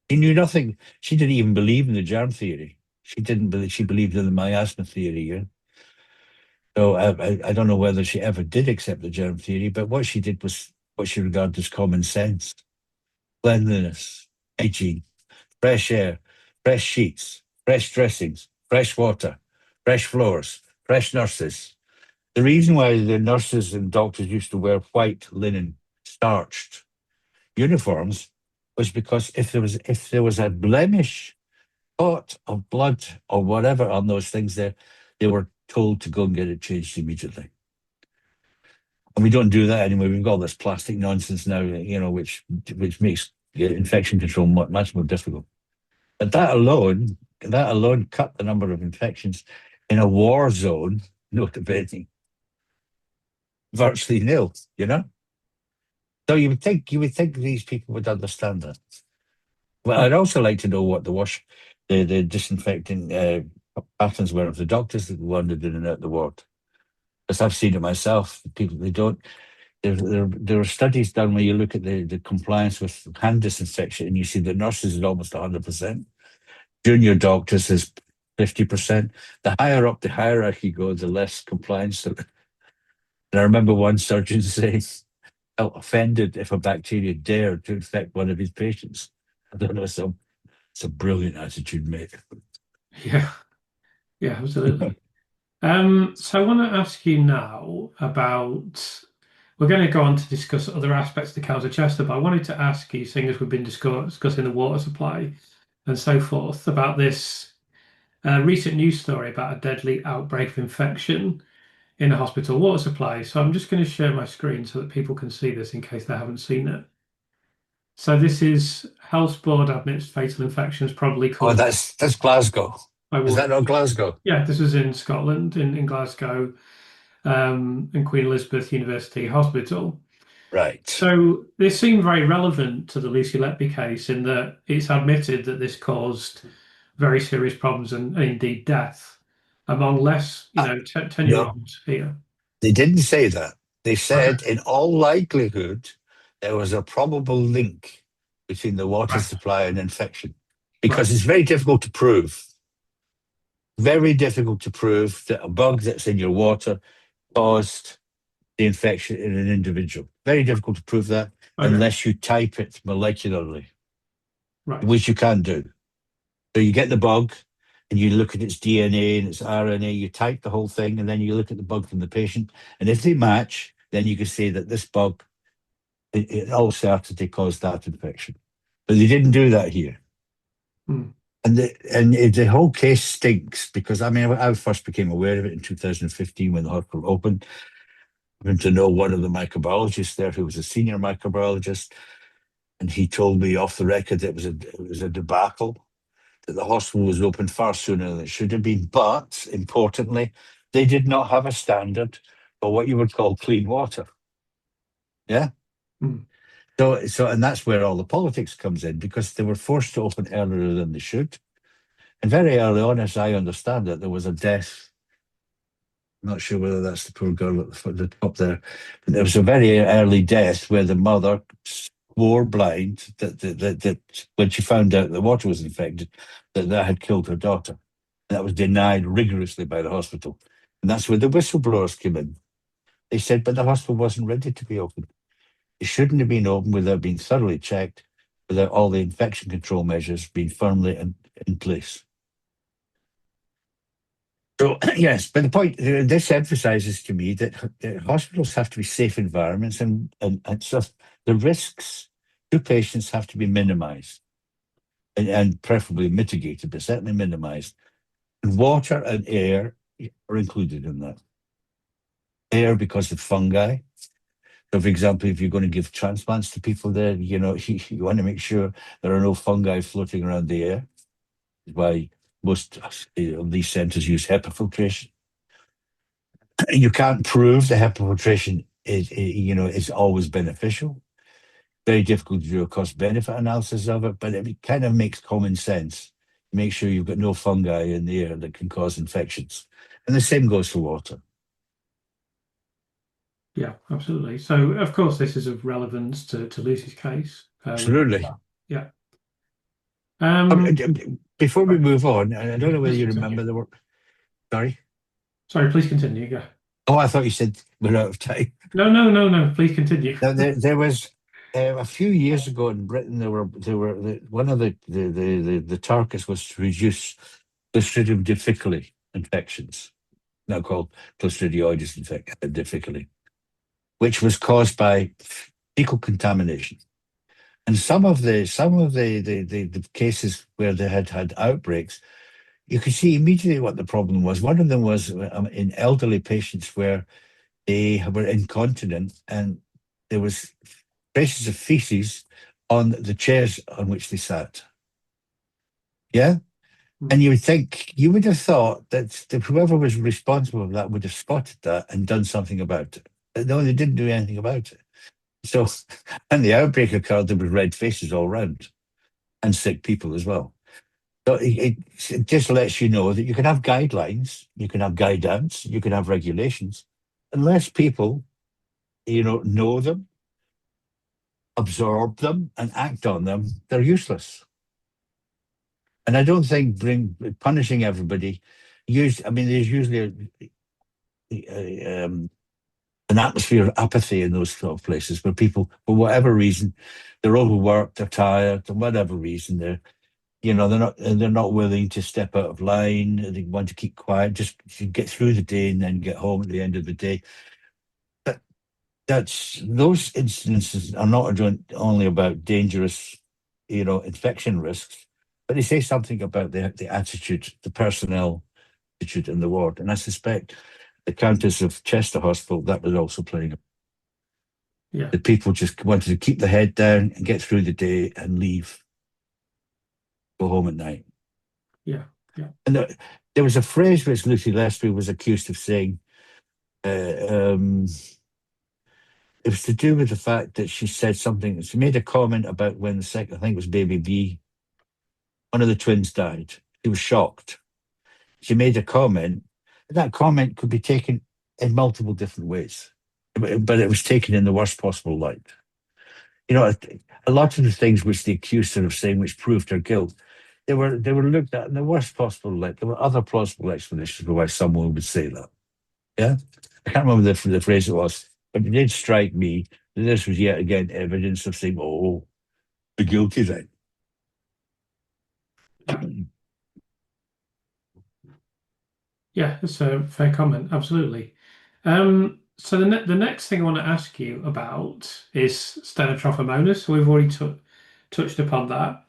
She knew nothing. She didn't even believe in the germ theory. She didn't believe. She believed in the miasma theory. Yeah? So I don't know whether she ever did accept the germ theory, but what she did was what she regarded as common sense: cleanliness, hygiene, fresh air, fresh sheets, fresh dressings, fresh water, fresh floors, fresh nurses. The reason why the nurses and doctors used to wear white linen, starched uniforms was because if there was a blemish, spot of blood or whatever on those things there, they were told to go and get it changed immediately. And we don't do that anymore. We've got all this plastic nonsense now, which makes infection control much more difficult. But that alone cut the number of infections in a war zone, notably, virtually nil, you know? So you would think these people would understand that. Well, I'd also like to know what the disinfecting patterns were of the doctors that wandered in and out the ward. Because I've seen it myself. People they don't. There are studies done where you look at the compliance with hand disinfection, and you see the nurses is almost 100%. Junior doctors is 50%. The higher up the hierarchy go, the less compliance. And I remember one surgeon saying, felt offended if a bacteria dared to infect one of his patients. I don't know, it's a brilliant attitude, mate. Yeah, yeah, absolutely. So I want to ask you now about. We're going to go on to discuss other aspects of the Council of Chester, but I wanted to ask you, seeing as we've been discussing the water supply and so forth, about this recent news story about a deadly outbreak of infection in a hospital water supply. So I'm just going to share my screen so that people can see this in case they haven't seen it. So this is Health Board admits fatal infections probably Oh, caused that's Glasgow. by Is water. that not Glasgow? Yeah, this was in Scotland, in Glasgow, in Queen Elizabeth University Hospital. Right. So this seemed very relevant to the Lucy Letby case in that it's admitted that this caused very serious problems and indeed death among less, Uh, 10-year-olds no, here. they didn't say that. They Right. said, in all likelihood, there was a probable link between the water Right. supply and infection Right. because it's very difficult to prove. Very difficult to prove that a bug that's in your water caused the infection in an individual. Very difficult to prove that Okay. unless you type it molecularly, Right. which you can do. So you get the bug and you look at its DNA and its RNA, you type the whole thing, and then you look at the bug from the patient. And if they match, then you can say that this bug, in all certainty, caused that infection. But they didn't do that here. Hmm. The whole case stinks because I mean I first became aware of it in 2015 when the hospital opened. I happened to know one of the microbiologists there who was a senior microbiologist, and he told me off the record that it was a debacle, that the hospital was open far sooner than it should have been. But importantly, they did not have a standard for what you would call clean water. Yeah. Hmm. And that's where all the politics comes in because they were forced to open earlier than they should. And very early on, as I understand it, there was a death. I'm not sure whether that's the poor girl at the top there, but there was a very early death where the mother swore blind that when she found out the water was infected, that had killed her daughter. And that was denied rigorously by the hospital. And that's where the whistleblowers came in. They said, but the hospital wasn't ready to be opened. It shouldn't have been open without being thoroughly checked, without all the infection control measures being firmly in place. So, yes, but the point, this emphasizes to me that hospitals have to be safe environments and so the risks to patients have to be minimized and preferably mitigated, but certainly minimized. And water and air are included in that. Air because of fungi. So, for example, if you're going to give transplants to people there, you want to make sure there are no fungi floating around the air. That's why most of these centers use HEPA filtration. You can't prove the HEPA filtration is always beneficial. Very difficult to do a cost benefit analysis of it, but it kind of makes common sense. Make sure you've got no fungi in the air that can cause infections. And the same goes for water. Yeah, absolutely. So, of course, this is of relevance to Lucy's case. Absolutely. Yeah. Um, Um, Before we move on, I don't know whether please you remember continue. the work. Sorry. Sorry, please continue. Yeah. Oh, I thought you said we're out of time. No, no, no, no. Please continue. Now, there was a few years ago in Britain. One of the targets was to reduce Clostridium difficile infections, now called Clostridioides difficile, which was caused by fecal contamination. And some of the cases where they had outbreaks, you could see immediately what the problem was. One of them was in elderly patients where they were incontinent and there was traces of feces on the chairs on which they sat. Yeah. And Mm. you would have thought that whoever was responsible for that would have spotted that and done something about it. But no, they didn't do anything about it. So, and the outbreak occurred, there were red faces all around and sick people as well. So it just lets you know that you can have guidelines, you can have guidance, you can have regulations. Unless people, know them, absorb them, and act on them, they're useless. And I don't think punishing everybody. I mean, there's usually an atmosphere of apathy in those sort of places where people, for whatever reason, they're overworked, they're tired, for whatever reason, they're not willing to step out of line. They want to keep quiet, just to get through the day and then get home at the end of the day. But those incidences are not only about dangerous, infection risks, but they say something about the attitude, the personnel attitude in the ward. And I suspect the Countess of Chester Hospital, that was also playing. Yeah. The people just wanted to keep the head down and get through the day and leave, go home at night. Yeah. Yeah. And there was a phrase which Lucy Letby was accused of saying. It was to do with the fact that she said something. She made a comment about when the second, I think it was baby B, one of the twins died. She was shocked. She made a comment. That comment could be taken in multiple different ways, but it was taken in the worst possible light. A lot of the things which the accused her of saying, which proved her guilt, they were looked at in the worst possible light. There were other plausible explanations for why someone would say that. Yeah, I can't remember the phrase it was, but it did strike me that this was yet again evidence of saying, "Oh, the guilty then." Yeah, that's a fair comment. Absolutely. So the next thing I want to ask you about is Stenotrophomonas. So we've already touched upon that.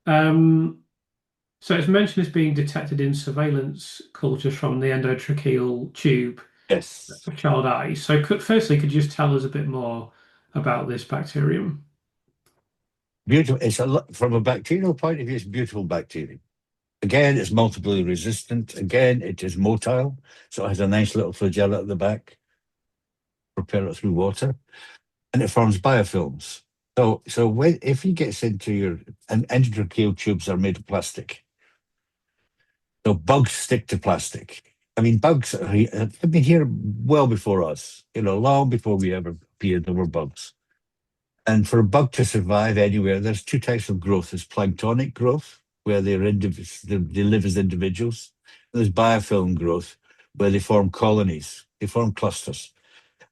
So it's mentioned as being detected in surveillance cultures from the endotracheal tube Yes, of child eyes. So could you just tell us a bit more about this bacterium? beautiful. From a bacterial point of view, it's beautiful bacterium. Again, it's multiply resistant. Again, it is motile, so it has a nice little flagella at the back, propel it through water, and it forms biofilms. If it gets into and endotracheal tubes are made of plastic. So bugs stick to plastic. I mean, bugs have been here well before us, long before we ever appeared, there were bugs. And for a bug to survive anywhere, there's two types of growth. There's planktonic growth, where they live as individuals. And there's biofilm growth, where they form colonies, they form clusters.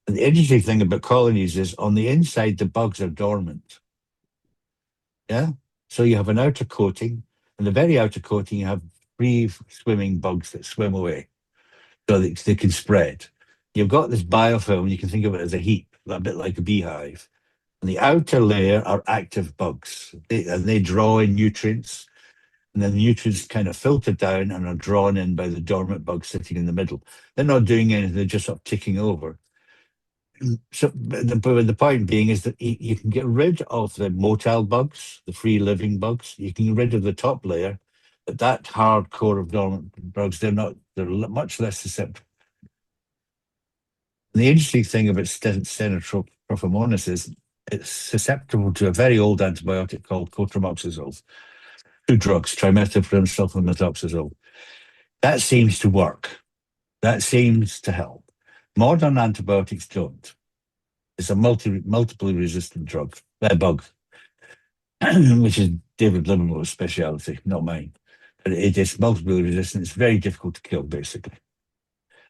And the interesting thing about colonies is on the inside, the bugs are dormant. Yeah. So you have an outer coating, and the very outer coating, you have free swimming bugs that swim away so that they can spread. You've got this biofilm, you can think of it as a heap, a bit like a beehive. And the outer layer are active bugs. They draw in nutrients, and then the nutrients kind of filter down and are drawn in by the dormant bugs sitting in the middle. They're not doing anything, they're just sort of ticking over. So the point being is that you can get rid of the motile bugs, the free living bugs. You can get rid of the top layer, but that hard core of dormant bugs, they're much less susceptible. And the interesting thing about Stenotrophomonas is it's susceptible to a very old antibiotic called cotrimoxazole. Two drugs, trimethoprim, sulfamethoxazole. That seems to work. That seems to help. Modern antibiotics don't. It's a multiply resistant bug, which is David Livermore's speciality, not mine. But it is multiply resistant. It's very difficult to kill, basically.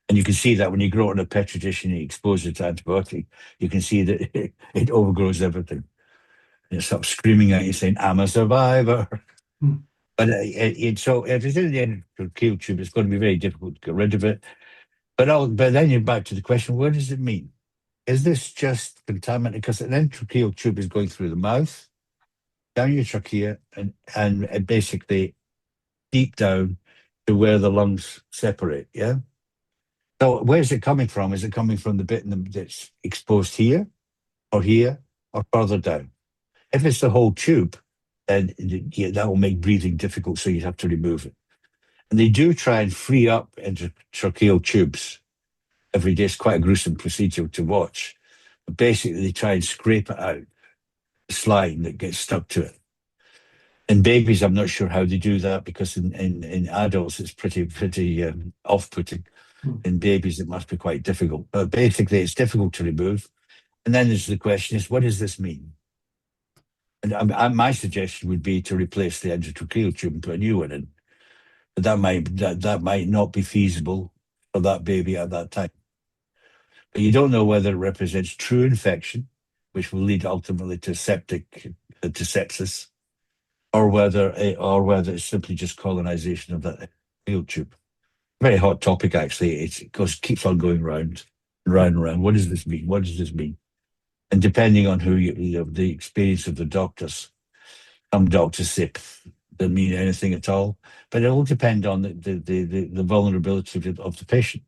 And you can see that when you grow it in a petri dish and you expose it to antibiotic, you can see that it overgrows everything. And it's sort of screaming at you saying, "I'm a survivor." Hmm. But so if it's in the endotracheal tube, it's going to be very difficult to get rid of it. But then you're back to the question: what does it mean? Is this just contaminated? Because an endotracheal tube is going through the mouth, down your trachea, and basically deep down to where the lungs separate. Yeah. So where's it coming from? Is it coming from the bit that's exposed here, or further down? If it's the whole tube, then that will make breathing difficult, so you'd have to remove it. And they do try and free up endotracheal tubes every day. It's quite a gruesome procedure to watch. But basically, they try and scrape it out, the slime that gets stuck to it. In babies, I'm not sure how they do that because in adults, it's pretty off-putting. Hmm. In babies, it must be quite difficult. But basically, it's difficult to remove. And then there's the question is, what does this mean? And my suggestion would be to replace the endotracheal tube and put a new one in. But that might not be feasible for that baby at that time. But you don't know whether it represents true infection, which will lead ultimately to sepsis, or whether it's simply just colonization of that field tube. Very hot topic, actually. It keeps on going round and round and round. What does this mean? What does this mean? And depending on the experience of the doctors, some doctors say doesn't mean anything at all, but it will depend on the vulnerability of the patient.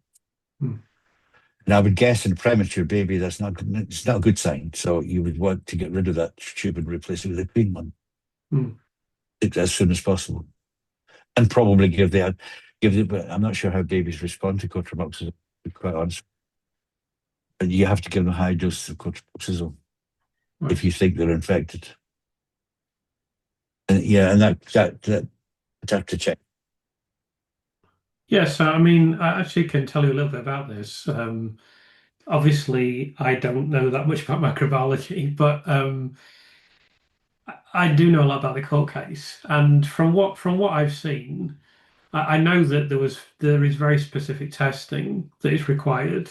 Hmm. And I would guess in a premature baby, it's not a good sign. So you would want to get rid of that tube and replace it with a clean one as soon as possible, and probably but I'm not sure how babies respond to cotrimoxazole, to be quite honest. But you have to give them high doses of cotrimoxazole if you think they're infected. And yeah, and that I'd have to check. Yeah, so I mean, I actually can tell you a little bit about this. Obviously, I don't know that much about microbiology, but I do know a lot about the court case. And from what I've seen, I know that there is very specific testing that is required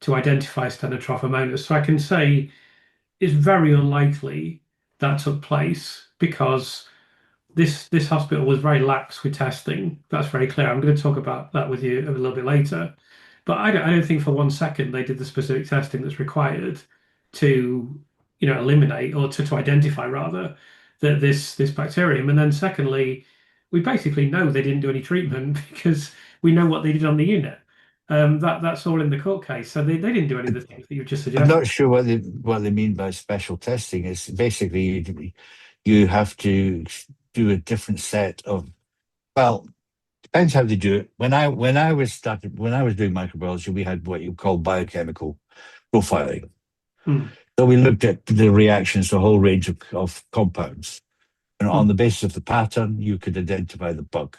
to identify Stenotrophomonas. So I can say it's very unlikely that took place because this hospital was very lax with testing. That's very clear. I'm going to talk about that with you a little bit later. But I don't think for 1 second they did the specific testing that's required to, eliminate or to identify rather that this bacterium. And then secondly, we basically know they didn't do any treatment because we know what they did on the unit. That's all in the court case. So they didn't do any of the things that you've just I'm suggested. not sure what they mean by special testing. Is basically you have to do a different set of, well, depends how they do it. When I was doing microbiology, we had what you call biochemical profiling. Hmm. So we looked at the reactions to a whole range of compounds. And on Hmm. the basis of the pattern, you could identify the bug.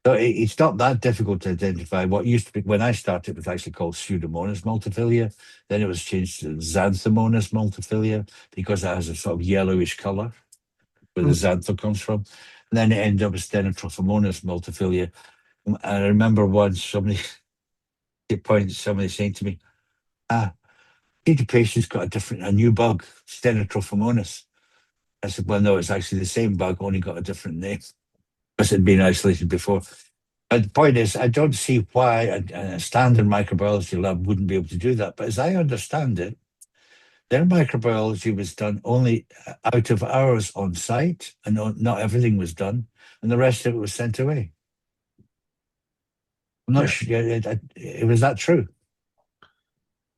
So it's not that difficult to identify. What used to be, when I started, it was actually called Pseudomonas multifilia. Then it was changed to Xanthomonas multifilia because it has a sort of yellowish color where the Hmm. xantho comes from. And then it ended up with Stenotrophomonas multifilia. And I remember once somebody saying to me, the patient's got a new bug, Stenotrophomonas. I said, well, no, it's actually the same bug, only got a different name because it had been isolated before. But the point is, I don't see why a standard microbiology lab wouldn't be able to do that. But as I understand it, their microbiology was done only out of hours on site, and not everything was done, and the rest of it was sent away. I'm not Yeah. sure. It was that true?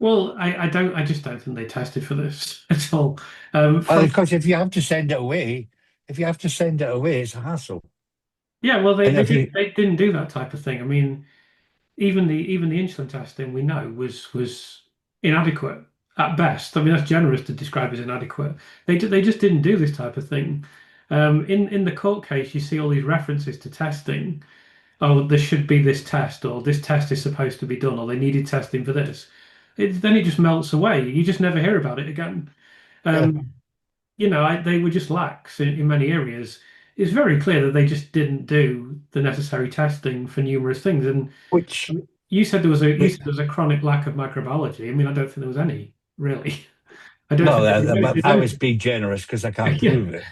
Well, I just don't think they tested for this at all. Well, From because if you have to send it away, it's a hassle. Yeah, well, they And they, if did, you, they didn't do that type of thing. I mean, even the insulin testing we know was inadequate at best. I mean, that's generous to describe as inadequate. They just didn't do this type of thing. In the court case, you see all these references to testing. Oh, there should be this test, or this test is supposed to be done, or they needed testing for this. Then it just melts away. You just never hear about it again. yeah, Um, they were just lax in many areas. It's very clear that they just didn't do the necessary testing for numerous things. And I which mean, you Wait, said there was a chronic lack of microbiology. I mean, I don't think there was any really. I don't well, think they but did I was anything. being generous because I can't Yeah, prove it.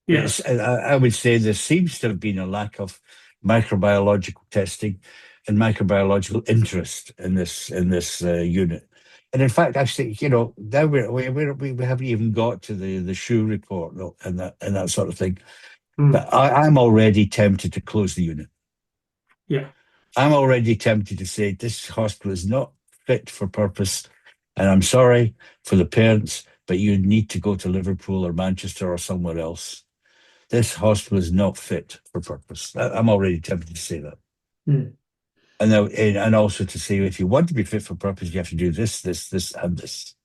But yeah. I would say there seems to have been a lack of microbiological testing and microbiological interest in this unit. And in fact, actually, now we haven't even got to the shoe report and that sort of thing. Mm, But I'm already tempted to close the unit. yeah, I'm already tempted to say this hospital is not fit for purpose. And I'm sorry for the parents, but you need to go to Liverpool or Manchester or somewhere else. This hospital is not fit for purpose. I'm already tempted to say that. mm, And also to say if you want to be fit for purpose, you have to do this, this, this, and this.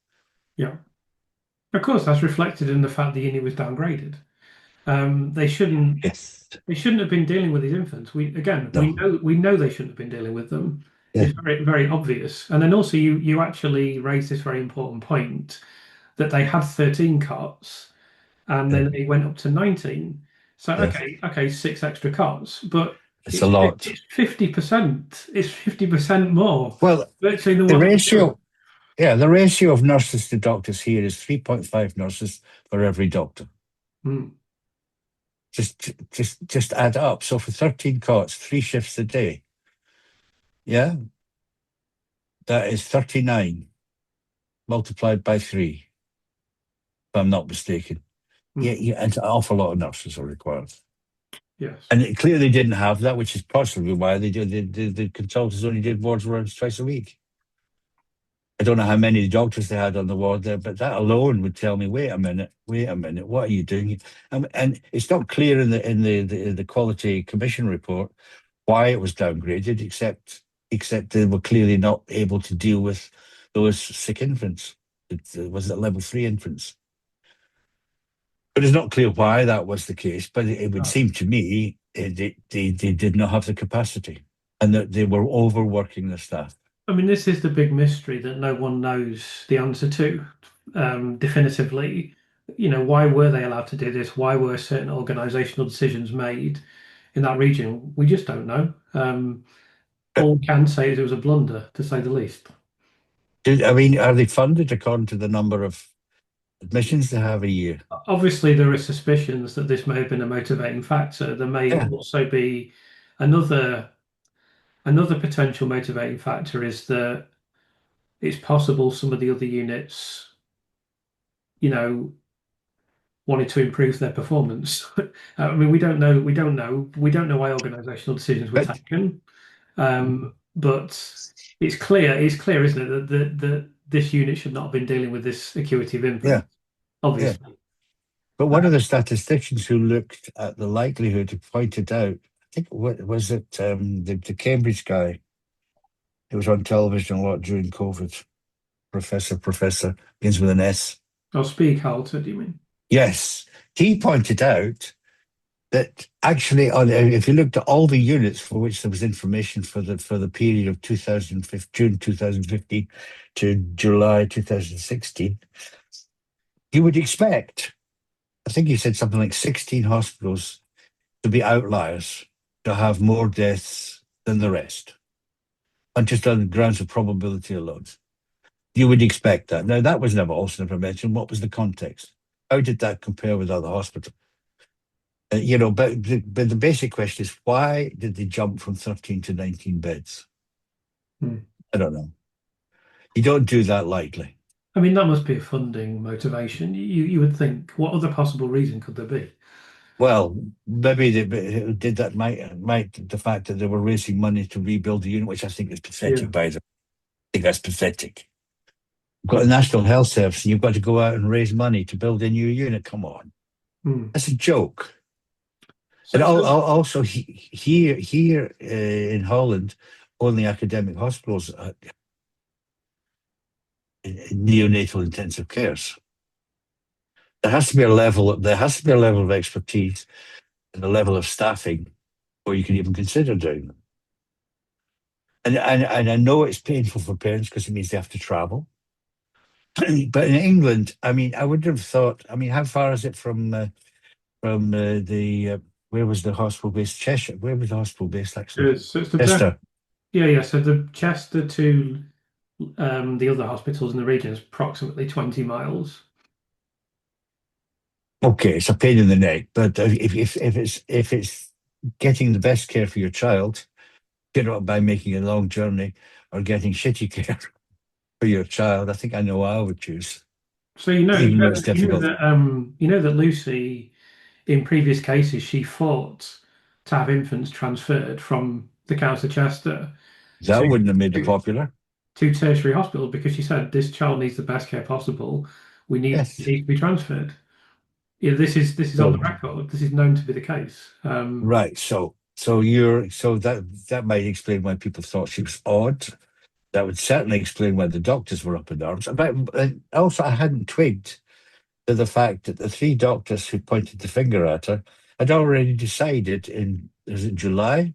yeah. Of course, that's reflected in the fact the uni was downgraded. They shouldn't. Yes. They shouldn't have been dealing with these infants. We No. know they shouldn't have been dealing with them. Yeah. It's very very obvious. And then also you actually raised this very important point that they had 13 cots. and Yeah. then they went up to 19. So Yeah. okay, six extra cots, but It's a lot. it's 50%. It's 50% more Well, virtually than the what they were doing. ratio, yeah, the ratio of nurses to doctors here is 3.5 nurses for every doctor. Mm, Just add up. So for 13 cots, 3 shifts a day, yeah, that is 39 multiplied by 3, if I'm not mistaken. Yeah, mm, yeah, and an awful lot of nurses are required. yes. And it clearly didn't have that, which is possibly why the consultants only did wards rounds twice a week. I don't know how many doctors they had on the ward there, but that alone would tell me, wait a minute, what are you doing? And it's not clear in the quality commission report why it was downgraded, except they were clearly not able to deal with those sick infants. It was at level 3 infants. But it's not clear why that was the case, but it would No. seem to me they did not have the capacity and that they were overworking the staff. I mean, this is the big mystery that no one knows the answer to definitively. Why were they allowed to do this? Why were certain organizational decisions made in that region? We just don't know. But All we can say is it was a blunder, to say the least. I mean, are they funded according to the number of admissions they have a year? Obviously, there are suspicions that this may have been a motivating factor. There may Yeah, also be another another potential motivating factor is that it's possible some of the other units, you know, wanted to improve their performance. I mean, we don't know. We don't know why organizational decisions were but taken. But it's clear, isn't it, that this unit should not have been dealing with this acuity of yeah, infants, yeah. obviously. But one of the statisticians who looked at the likelihood pointed out, I think, what was it, the Cambridge guy who was on television a lot during COVID, Professor, begins with an S. I'll speak, Halter, do you mean? Yes, he pointed out that actually, if you looked at all the units for which there was information for the period of 2015, June 2015 to July 2016, you would expect, I think he said something like 16 hospitals to be outliers, to have more deaths than the rest, and just on the grounds of probability alone. You would expect that. Now, that was also never mentioned. What was the context? How did that compare with other hospitals? But the basic question is, why did they jump from 13 to 19 beds? Hmm. I don't know. You don't do that lightly. I mean, that must be a funding motivation. You would think, what other possible reason could there be? Well, maybe they did that. Might the fact that they were raising money to rebuild the unit, which I think is Yeah. pathetic. By the way, I think that's pathetic. You've got a National Health Service, and you've got to go out and raise money to build a new unit. Come on, Hmm. that's a joke. And So, so also here in Holland, only academic hospitals neonatal intensive cares. There has to be a level of expertise and a level of staffing before you can even consider doing them. And I know it's painful for parents because it means they have to travel. But in England, I mean, I would have thought. I mean, how far is it from the where was the hospital based? Cheshire. Where was the hospital based actually? it's the best. Chester. Yeah, yeah. So the Chester to the other hospitals in the region is approximately 20 miles. Okay, it's a pain in the neck, but if it's getting the best care for your child, by making a long journey or getting shitty care for your child, I think I know what I would choose, So you know, you even though know, it's you know difficult. that Lucy, in previous cases, she fought to have infants transferred from the Counts of Chester That to wouldn't have made it popular. to tertiary hospitals because she said this child needs the best care possible. We need Yes. he to be transferred. Yeah, this is on the So record. This is known to be the case. right. So that might explain why people thought she was odd. That would certainly explain why the doctors were up in arms. But also, I hadn't twigged to the fact that the 3 doctors who pointed the finger at her had already decided is it July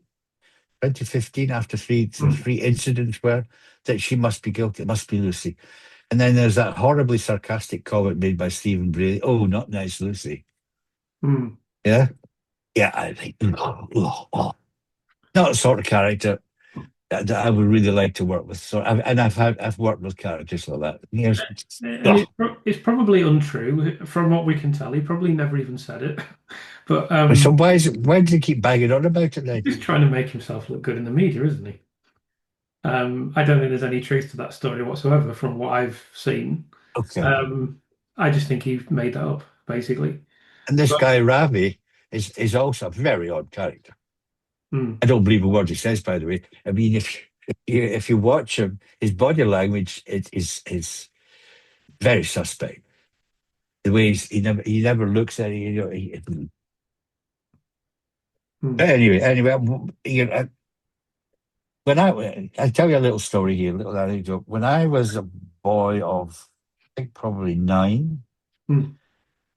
2015, after three hmm. incidents, where that she must be guilty. It must be Lucy. And then there's that horribly sarcastic comment made by Stephen Bray. Oh, not nice, Lucy. Hmm. Yeah, yeah. I think not the sort of character that I would really like to work with. So, and I've worked with characters like that. And it's probably untrue from what we can tell. He probably never even said it. But So why do you keep banging on about it then? he's trying to make himself look good in the media, isn't he? I don't think there's any truth to that story whatsoever from what I've seen. Okay. Um, I just think he made that up, basically. And this But, guy Ravi is also a very odd character. hmm, I don't believe a word he says, by the way. I mean, if you watch him, his body language is very suspect. The way he never looks at it. hmm, Anyway, when I tell you a little story here, a little anecdote. When I was a boy of, I think probably 9, hmm,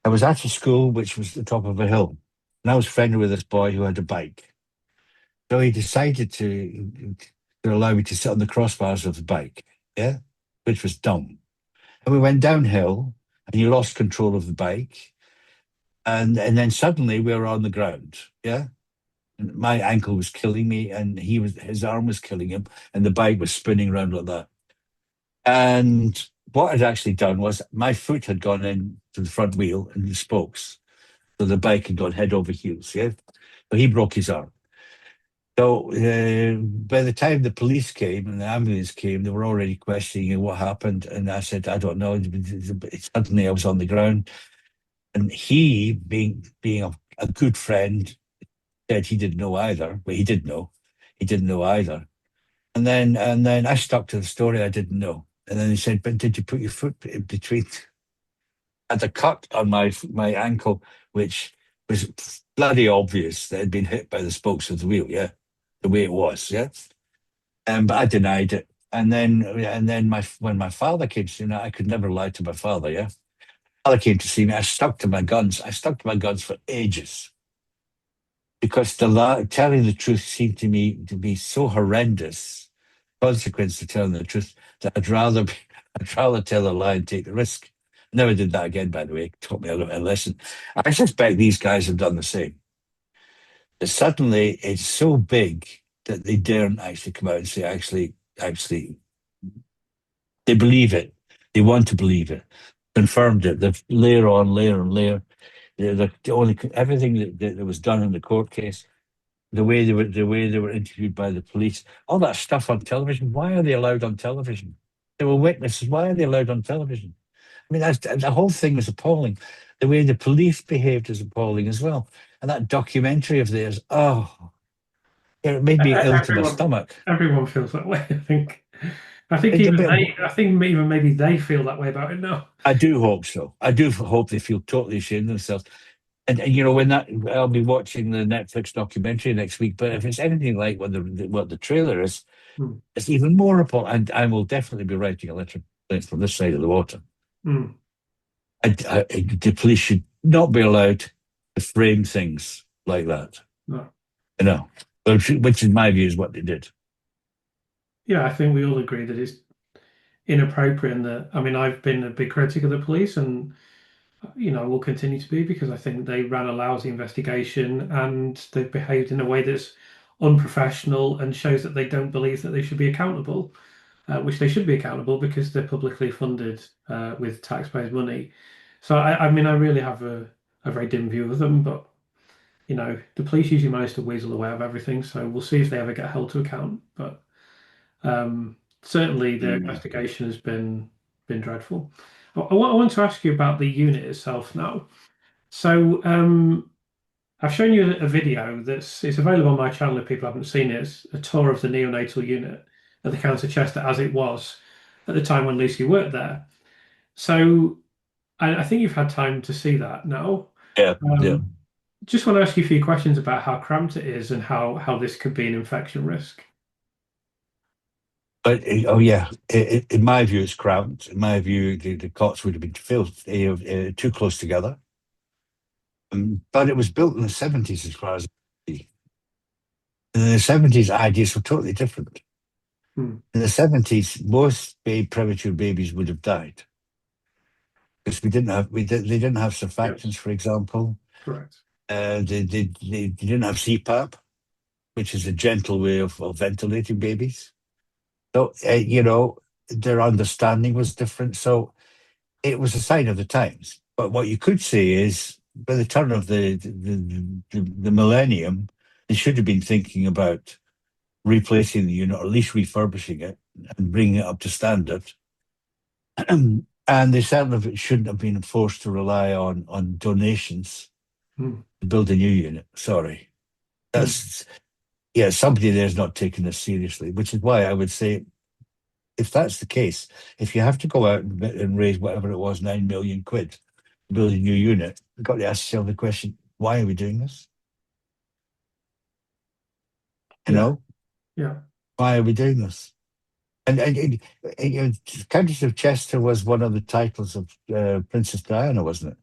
I was at a school which was at the top of a hill, and I was friendly with this boy who had a bike. So he decided to allow me to sit on the crossbars of the bike, yeah, which was dumb. And we went downhill, and he lost control of the bike, and then suddenly we were on the ground, yeah. And my ankle was killing me, and his arm was killing him, and the bike was spinning around like that. And what I'd actually done was my foot had gone in to the front wheel and the spokes, so the bike had gone head over heels, yeah. So he broke his arm. So by the time the police came and the ambulance came, they were already questioning what happened. And I said, I don't know. Suddenly I was on the ground. And he, being a good friend, said he didn't know either, but he did know. He didn't know either. And then I stuck to the story I didn't know. And then he said, but did you put your foot in between? I had a cut on my ankle, which was bloody obvious that it had been hit by the spokes of the wheel, yeah, the way it was, yeah. But I denied it. And then when my father came to see me, I could never lie to my father. Yeah, father came to see me. I stuck to my guns. I stuck to my guns for ages because telling the truth seemed to me to be so horrendous consequence to telling the truth that I'd rather tell a lie and take the risk. I never did that again. By the way, it taught me a lesson. I suspect these guys have done the same. That suddenly it's so big that they daren't actually come out and say, actually, they believe it. They want to believe it. Confirmed it. They've layer on layer and layer. The only everything that was done in the court case, the way they were interviewed by the police, all that stuff on television. Why are they allowed on television? They were witnesses. Why are they allowed on television? I mean, the whole thing was appalling. The way the police behaved is appalling as well. And that documentary of theirs, oh, it made me ill to my everyone, stomach. everyone feels that way, I think. I think It's a even bit. they, I think even maybe they feel that way about it now. I do hope so. I do hope they feel totally ashamed of themselves. And when that I'll be watching the Netflix documentary next week. But if it's anything like what the trailer is, Hmm, it's even more appalling. And I will definitely be writing a letter from this side of the water. hmm, The police should not be allowed to frame things like that. no. You know, which in my view is what they did. Yeah, I think we all agree that it's inappropriate and that, I mean, I've been a big critic of the police and, will continue to be because I think they ran a lousy investigation and they've behaved in a way that's unprofessional and shows that they don't believe that they should be accountable, which they should be accountable because they're publicly funded with taxpayers' money. So, I mean, I really have a very dim view of them, but, the police usually manage to weasel away of everything. So we'll see if they ever get held to account. But certainly, the Mm. investigation has been dreadful. I want to ask you about the unit itself now. So I've shown you a video it's available on my channel if people haven't seen it. It's a tour of the neonatal unit at the Counter Chester as it was at the time when Lucy worked there. So I think you've had time to see that now. Yeah, yeah. Um, just want to ask you a few questions about how cramped it is and how this could be an infection risk. But oh yeah, in my view, it's cramped. In my view, the cots would have been filled too close together. But it was built in the 70s, as far as I see. And in the 70s, ideas were totally different. Mm. In the 70s, most premature babies would have died because they didn't have surfactants, Yes, for example. correct. They didn't have CPAP, which is a gentle way of ventilating babies. So, their understanding was different. So it was a sign of the times. But what you could say is, by the turn of the millennium, they should have been thinking about replacing the unit, or at least refurbishing it and bringing it up to standard. And they certainly shouldn't have been forced to rely on donations Mm. to build a new unit. Sorry. Mm. That's, yeah, somebody there's not taking this seriously, which is why I would say, if that's the case, if you have to go out and raise whatever it was, 9 million quid to build a new unit, you've got to ask yourself the question, why are we doing this? You Yeah, know, yeah. why are we doing this? And Countess of Chester was one of the titles of Princess Diana, wasn't it?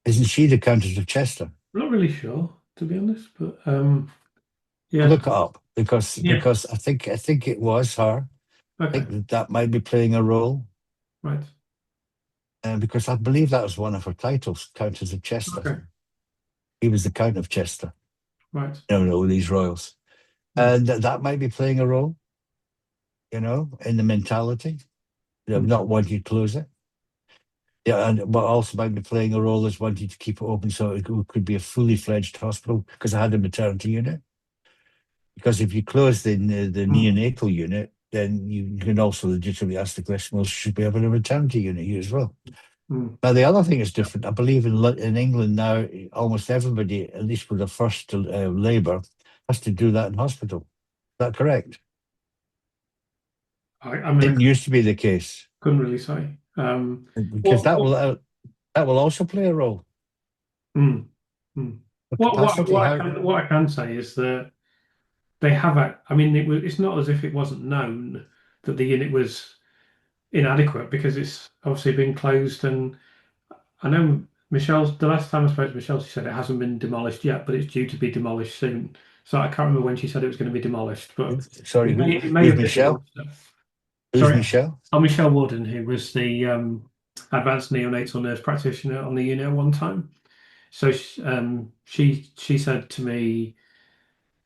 Isn't she the Countess of Chester? I'm not really sure, to be honest, but I'll yeah, look it up because yeah. I think it was her. I Okay, think that might be playing a role, right. because I believe that was one of her titles, Countess of Chester. Okay, He was the Count of Chester. right. No, these royals, Mm. and that might be playing a role, in the mentality of Mm. not wanting to close it. Yeah, and but also might be playing a role as wanting to keep it open so it could be a fully fledged hospital because I had a maternity unit. Because if you close the Mm. neonatal unit, then you can also legitimately ask the question: well, should we have a maternity unit here as well? Mm. Now the other thing is different. I believe in England now, almost everybody, at least with the first labour, has to do that in hospital. Is that correct? I mean, I Didn't used to be the case couldn't really say. because What, that what, will also play a role. mm. Mm. The capacity, how What I can say is that they have I mean, it's not as if it wasn't known that the unit was inadequate because it's obviously been closed. And I know the last time I spoke to Michelle, she said it hasn't been demolished yet, but it's due to be demolished soon. So I can't remember when she said it was going to be demolished, but sorry, it may who's have been Michelle? demolished. Who's Sorry. Michelle? Oh, Michelle Warden, who was the advanced neonatal nurse practitioner on the unit at one time. So she said to me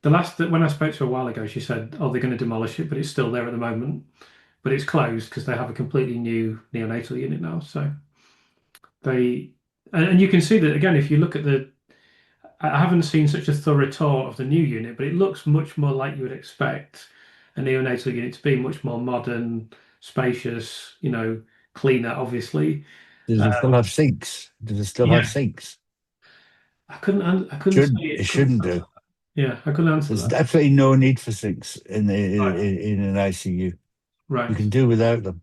when I spoke to her a while ago, she said, "Oh, they're going to demolish it, but it's still there at the moment, but it's closed because they have a completely new neonatal unit now." So they and you can see that again if you look at the. I haven't seen such a thorough tour of the new unit, but it looks much more like you would expect a neonatal unit to be, much more modern, spacious, cleaner, obviously. Does it still have sinks? Does it still have Yeah, sinks? I couldn't say It couldn't shouldn't answer do. that. Yeah, I couldn't answer There's that. definitely no need for sinks Right, in an ICU. You right, can do without them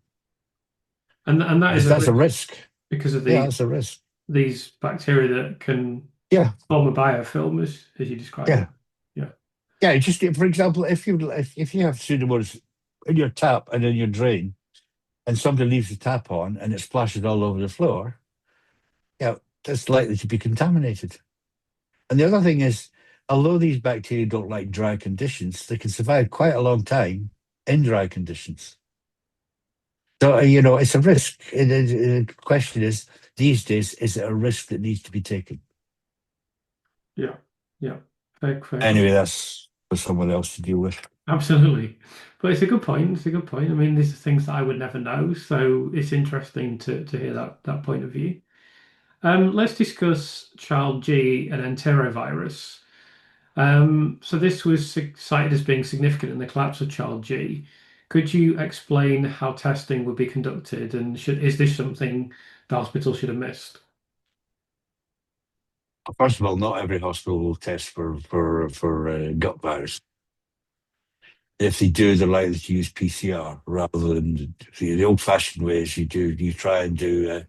and that is because a that's a risk risk. because of Yeah, that's a risk. these bacteria that can Yeah, form a biofilm, as you described it. yeah, Yeah, yeah. Just for example, if you have Pseudomonas in your tap and in your drain, and somebody leaves the tap on and it splashes all over the floor, yeah, that's likely to be contaminated. And the other thing is, although these bacteria don't like dry conditions, they can survive quite a long time in dry conditions. So, it's a risk. The question is, these days, is it a risk that needs to be taken? yeah, yeah. Fair comment. Anyway, that's for someone else to deal with. Absolutely. But it's a good point. It's a good point. I mean, these are things that I would never know, so it's interesting to hear that point of view. Let's discuss child G and enterovirus. So this was cited as being significant in the collapse of child G. Could you explain how testing would be conducted, and is this something the hospital should have missed? First of all, not every hospital will test for gut virus. If they do, they're likely to use PCR rather than the old-fashioned ways. You try and do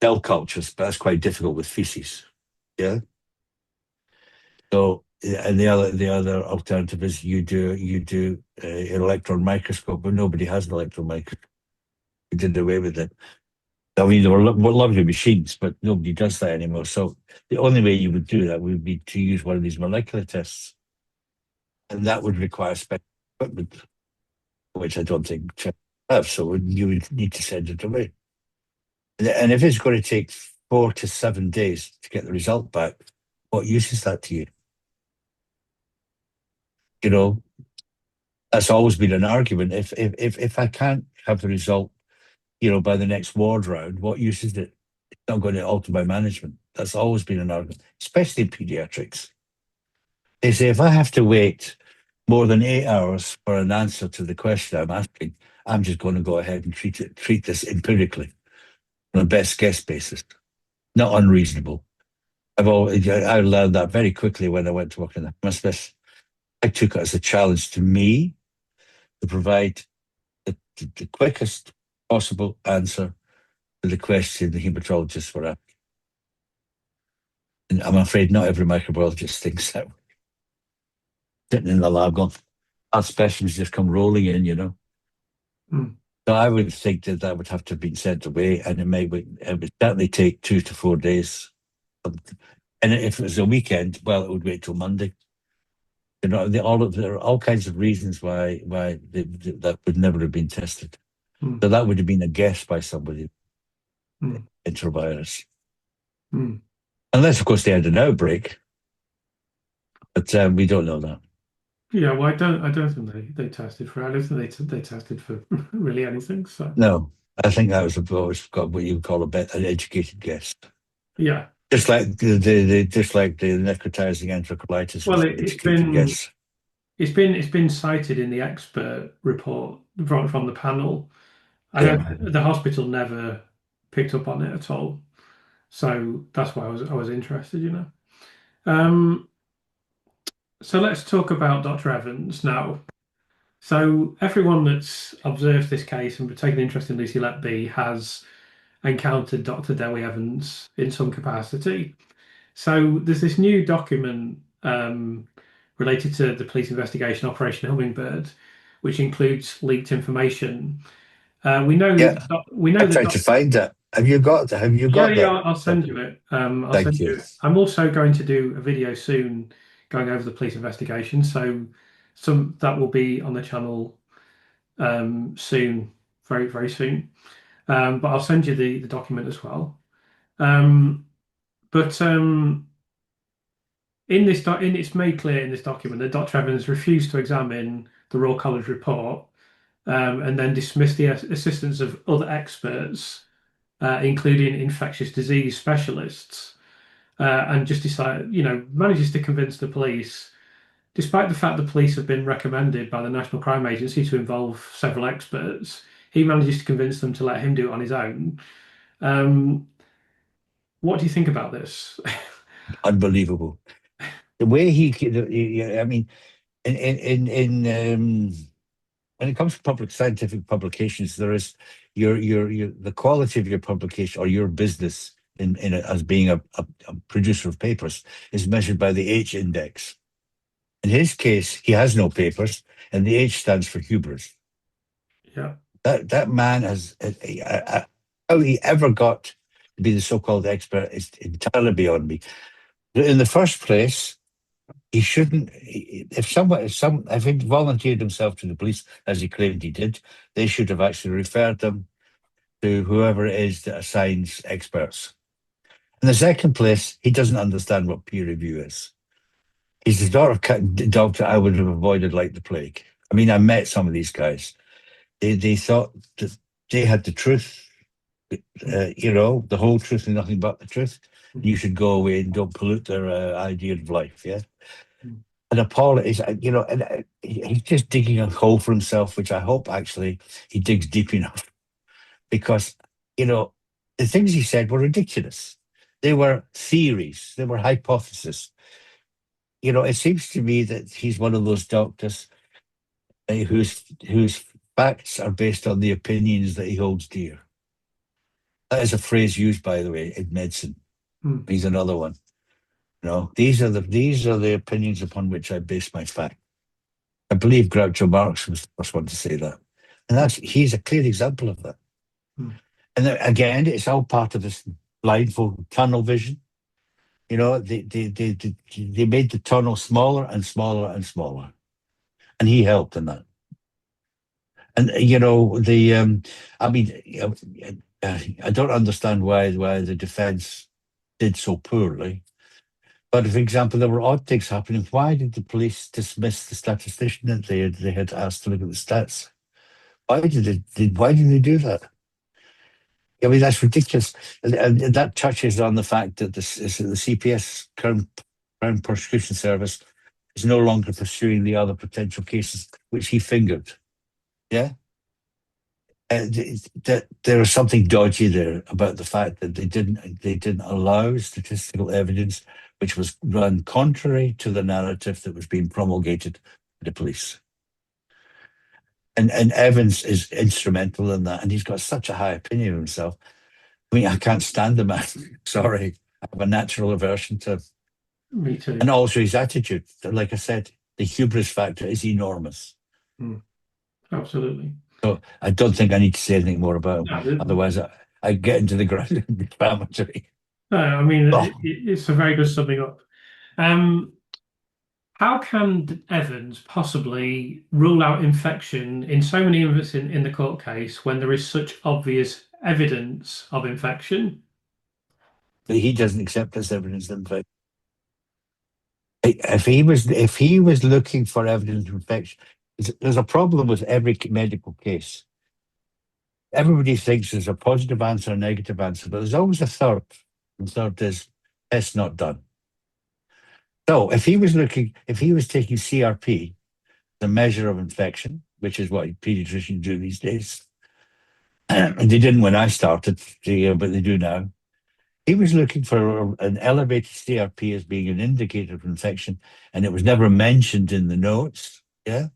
cell cultures, but that's quite difficult with feces. Yeah. So, yeah, and the other alternative is you do an electron microscope, but nobody has an electron microscope. We did away with it. I mean, there were lovely machines, but nobody does that anymore. So the only way you would do that would be to use one of these molecular tests, and that would require spec. equipment, which I don't think China have, so you would need to send it away. And if it's going to take 4 to 7 days to get the result back, what use is that to you? You know, that's always been an argument. If I can't have the result, by the next ward round, what use is it? It's not going to alter my management. That's always been an argument, especially in pediatrics. They say if I have to wait more than 8 hours for an answer to the question I'm asking, I'm just going to go ahead and treat this empirically on a best guess basis. Not unreasonable. I learned that very quickly when I went to work in the hospice. I took it as a challenge to me to provide the quickest possible answer to the question the hematologists were asking. And I'm afraid not every microbiologist thinks that way. Sitting in the lab going, our specimens just come rolling in. Mm. So I would think that would have to have been sent away, and it would certainly take 2 to 4 days. And if it was a weekend, well, it would wait till Monday. There are all kinds of reasons why that would never have been tested. Mm. So that would have been a guess by somebody, Mm. enterovirus. Mm. Unless, of course, they had an outbreak, but we don't know that. Yeah, well, I don't think they tested for. I don't think they tested for really anything. So No, I think that was always got what you would call an educated guess. yeah, Just like just like the necrotizing enterocolitis well, was an it's educated been guess. it's been cited in the expert report from the panel. I Yeah. don't. The hospital never picked up on it at all. So that's why I was interested. Um, so let's talk about Dr. Evans now. So everyone that's observed this case and taken interest in Lucy Letby has encountered Dr. Dewi Evans in some capacity. So there's this new document related to the police investigation Operation Hummingbird, which includes leaked information. We know Yeah, that we know I that tried to find it. Have you yeah, got yeah, that I'll send you document? it. I'll Thank send you. you it. I'm also going to do a video soon going over the police investigation. So some that will be on the channel soon, very, very soon. But I'll send you the document as well. Um, but it's made clear in this document that Dr. Evans refused to examine the Royal College report and then dismissed the assistance of other experts, including infectious disease specialists, and just manages to convince the police, despite the fact the police have been recommended by the National Crime Agency to involve several experts, he manages to convince them to let him do it on his own. Um, what do you think about this? Unbelievable. The way I mean, when it comes to public scientific publications, there is your the quality of your publication or your business as being a producer of papers is measured by the H index. In his case, he has no papers, and the H stands for hubris. Yeah. That man has how he ever got to be the so-called expert is entirely beyond me. In the first place, he shouldn't. If he volunteered himself to the police as he claimed he did, they should have actually referred them to whoever it is that assigns experts. In the second place, he doesn't understand what peer review is. He's the sort of doctor I would have avoided like the plague. I mean, I met some of these guys. They thought that they had the truth, the whole truth and nothing but the truth. You should go away and don't pollute their idea of life. Yeah. And Paul is, and he's just digging a hole for himself, which I hope actually he digs deep enough because, the things he said were ridiculous. They were theories, they were hypotheses. It seems to me that he's one of those doctors whose facts are based on the opinions that he holds dear. That is a phrase used, by the way, in medicine. Mm. He's another one. These are the opinions upon which I base my fact. I believe Groucho Marx was the first one to say that, and he's a clear example of that. Mm. And again, it's all part of this blindfold tunnel vision. They made the tunnel smaller and smaller and smaller, and he helped in that. And you know, I mean, I don't understand why the defence did so poorly. But for example, there were odd things happening. Why did the police dismiss the statistician that they had asked to look at the stats? Why did they do that? I mean, that's ridiculous. And that touches on the fact that the CPS, Crown Prosecution Service, is no longer pursuing the other potential cases which he fingered. Yeah? That there was something dodgy there about the fact that they didn't allow statistical evidence which was run contrary to the narrative that was being promulgated by the police. And Evans is instrumental in that, and he's got such a high opinion of himself. I mean, I can't stand the man. Sorry, I have a natural aversion to him. Me too. And also his attitude. Like I said, the hubris factor is enormous. Absolutely. So I don't think I need to say anything more about him. No, Otherwise, I get into the ground inflammatory. no, I mean, Oh, it's a very good summing up. How can Evans possibly rule out infection in so many instances in the court case when there is such obvious evidence of infection? but he doesn't accept this evidence of infection. If he was looking for evidence of infection, there's a problem with every medical case. Everybody thinks there's a positive answer, a negative answer, but there's always a third. The third is test not done. So if he was taking CRP, the measure of infection, which is what pediatricians do these days, and they didn't when I started, but they do now. He was looking for an elevated CRP as being an indicator of infection, and it was never mentioned in the notes. Yeah,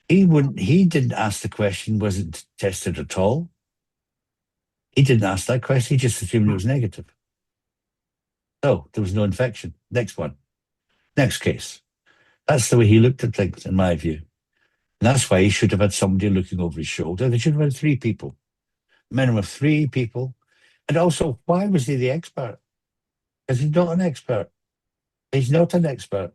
He didn't ask the question, was it tested at all? He didn't ask that question. He just assumed it was negative. So there was no infection. Next one. Next case. That's the way he looked at things, in my view. And that's why he should have had somebody looking over his shoulder. They should have had 3 people. Minimum of 3 people. And also, why was he the expert? Because he's not an expert. He's not an expert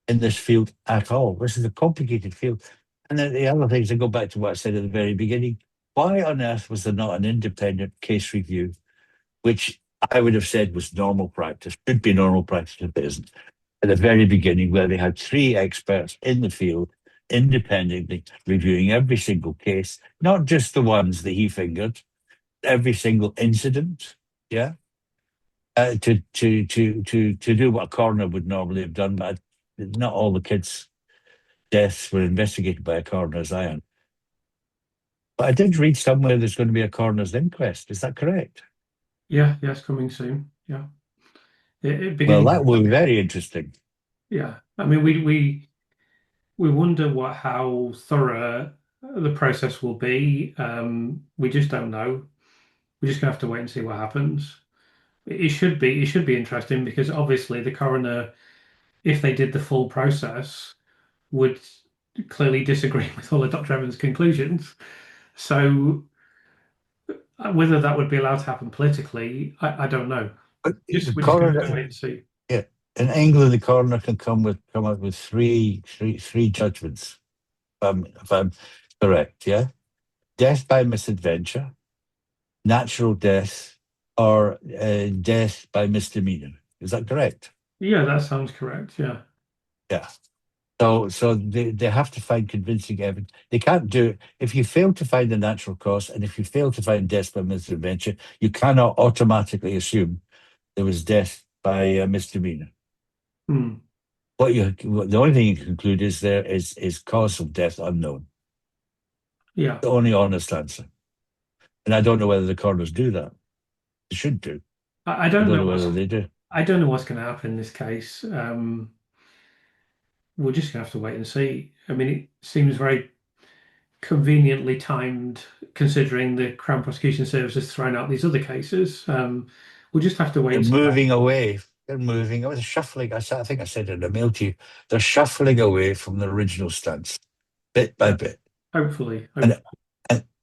in this field at all. This is a complicated field. And then the other things, I go back to what I said at the very beginning. Why on earth was there not an independent case review, which I would have said was normal practice, should be normal practice if it isn't, at the very beginning, where they had 3 experts in the field independently reviewing every single case, not just the ones that he fingered, every single incident, yeah, to do what a coroner would normally have done, but not all the kids' deaths were investigated by a coroner, as I am. But I did read somewhere there's going to be a coroner's inquest. Is that correct? Yeah, yes, coming soon. Yeah. Well, Beginning. that will be very interesting. Yeah. I mean, we wonder how thorough the process will be. We just don't know. We're just gonna have to wait and see what happens. It should be interesting because obviously the coroner, if they did the full process, would clearly disagree with all of Dr. Evans' conclusions. So whether that would be allowed to happen politically, I don't know. But the We're just gonna have coroner, to wait and see. yeah, in England, the coroner can come up with three judgments. If I'm correct, yeah, death by misadventure, natural death, or death by misdemeanor. Is that correct? Yeah, that sounds correct. Yeah. Yeah. So they have to find convincing evidence. They can't do it. If you fail to find the natural cause, and if you fail to find death by misadventure, you cannot automatically assume there was death by misdemeanor. Hmm. The only thing you can conclude is there is cause of death unknown. Yeah. The only honest answer. And I don't know whether the coroners do that. They should do. I I don't don't know know whether they do. I don't know what's going to happen in this case. We're just going to have to wait and see. I mean, it seems very conveniently timed considering the Crown Prosecution Service has thrown out these other cases. We'll just have to wait They're and see. moving away. They're moving. I was shuffling. I think I said in a mail to you. They're shuffling away from the original stance, bit by bit. Hopefully. And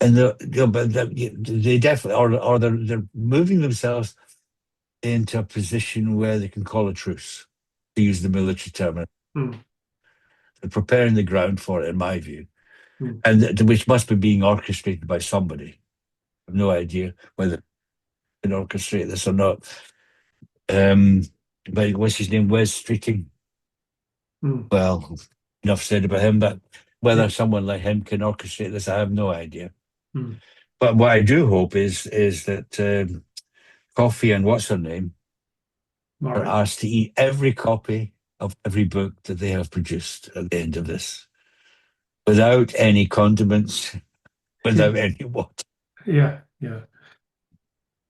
they definitely, or they're moving themselves into a position where they can call a truce, to use the military term. Hmm. They're preparing the ground for it, in my view, Mm. and which must be being orchestrated by somebody. I have no idea whether they can orchestrate this or not. Um, but what's his name? Wes Streeting. Mm. Well, enough said about him, but Yeah. whether someone like him can orchestrate this, I have no idea. Mm. But what I do hope is that Coffee and what's her name are Morris. asked to eat every copy of every book that they have produced at the end of this, without any condiments, without any water. Yeah. Yeah.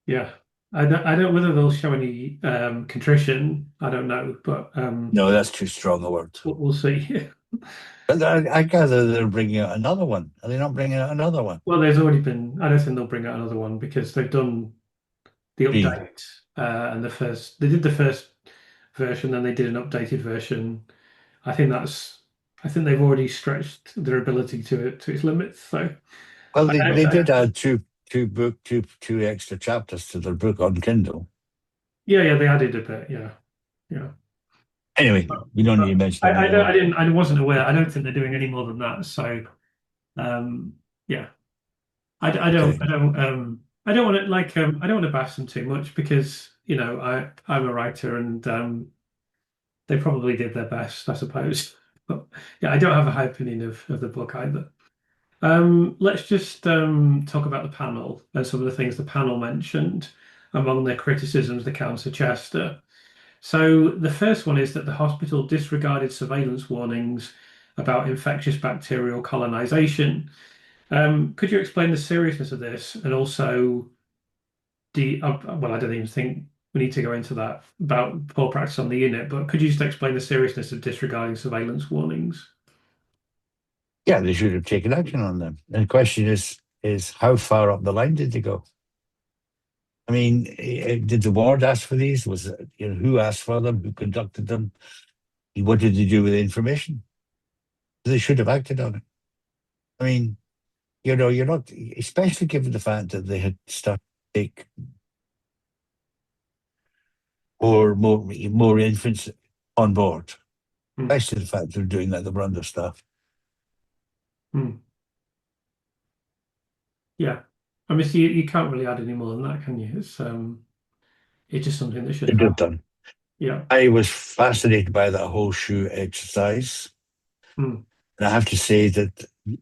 Yeah. I don't whether they'll show any contrition. I don't know, but No, that's too strong a word. we'll see. But I gather they're bringing out another one. Are they not bringing out another one? Well, there's already been. I don't think they'll bring out another one because they've done the Three. update and the first. They did the first version, then they did an updated version. I think that's. I think they've already stretched their ability to its limits. So, Well, I, they I, did add two extra chapters to their book on Kindle. yeah, yeah, they added a bit. Yeah, yeah. Anyway, we don't need to But mention it I don't. anymore. I wasn't aware. I don't think they're doing any more than that. So, yeah. Okay. I don't want to I don't want to bash them too much because I'm a writer and they probably did their best, I suppose. But yeah, I don't have a high opinion of the book either. Let's just talk about the panel and some of the things the panel mentioned among their criticisms the Council Chester. So the first one is that the hospital disregarded surveillance warnings about infectious bacterial colonization. Could you explain the seriousness of this and also well, I don't even think we need to go into that about poor practice on the unit, but could you just explain the seriousness of disregarding surveillance warnings? Yeah, they should have taken action on them. And the question is how far up the line did they go? I mean, did the ward ask for these? Was it, who asked for them? Who conducted them? What did they do with the information? They should have acted on it. I mean, you're not, especially given the fact that they had started to take more infants on board, Hmm. especially the fact they're doing that, they were understaffed. Hmm. Yeah. I mean, so you can't really add any more than that, can you? It's just something that should Should happen. have done. Yeah. I was fascinated by that whole shoe exercise. Hmm. And I have to say that I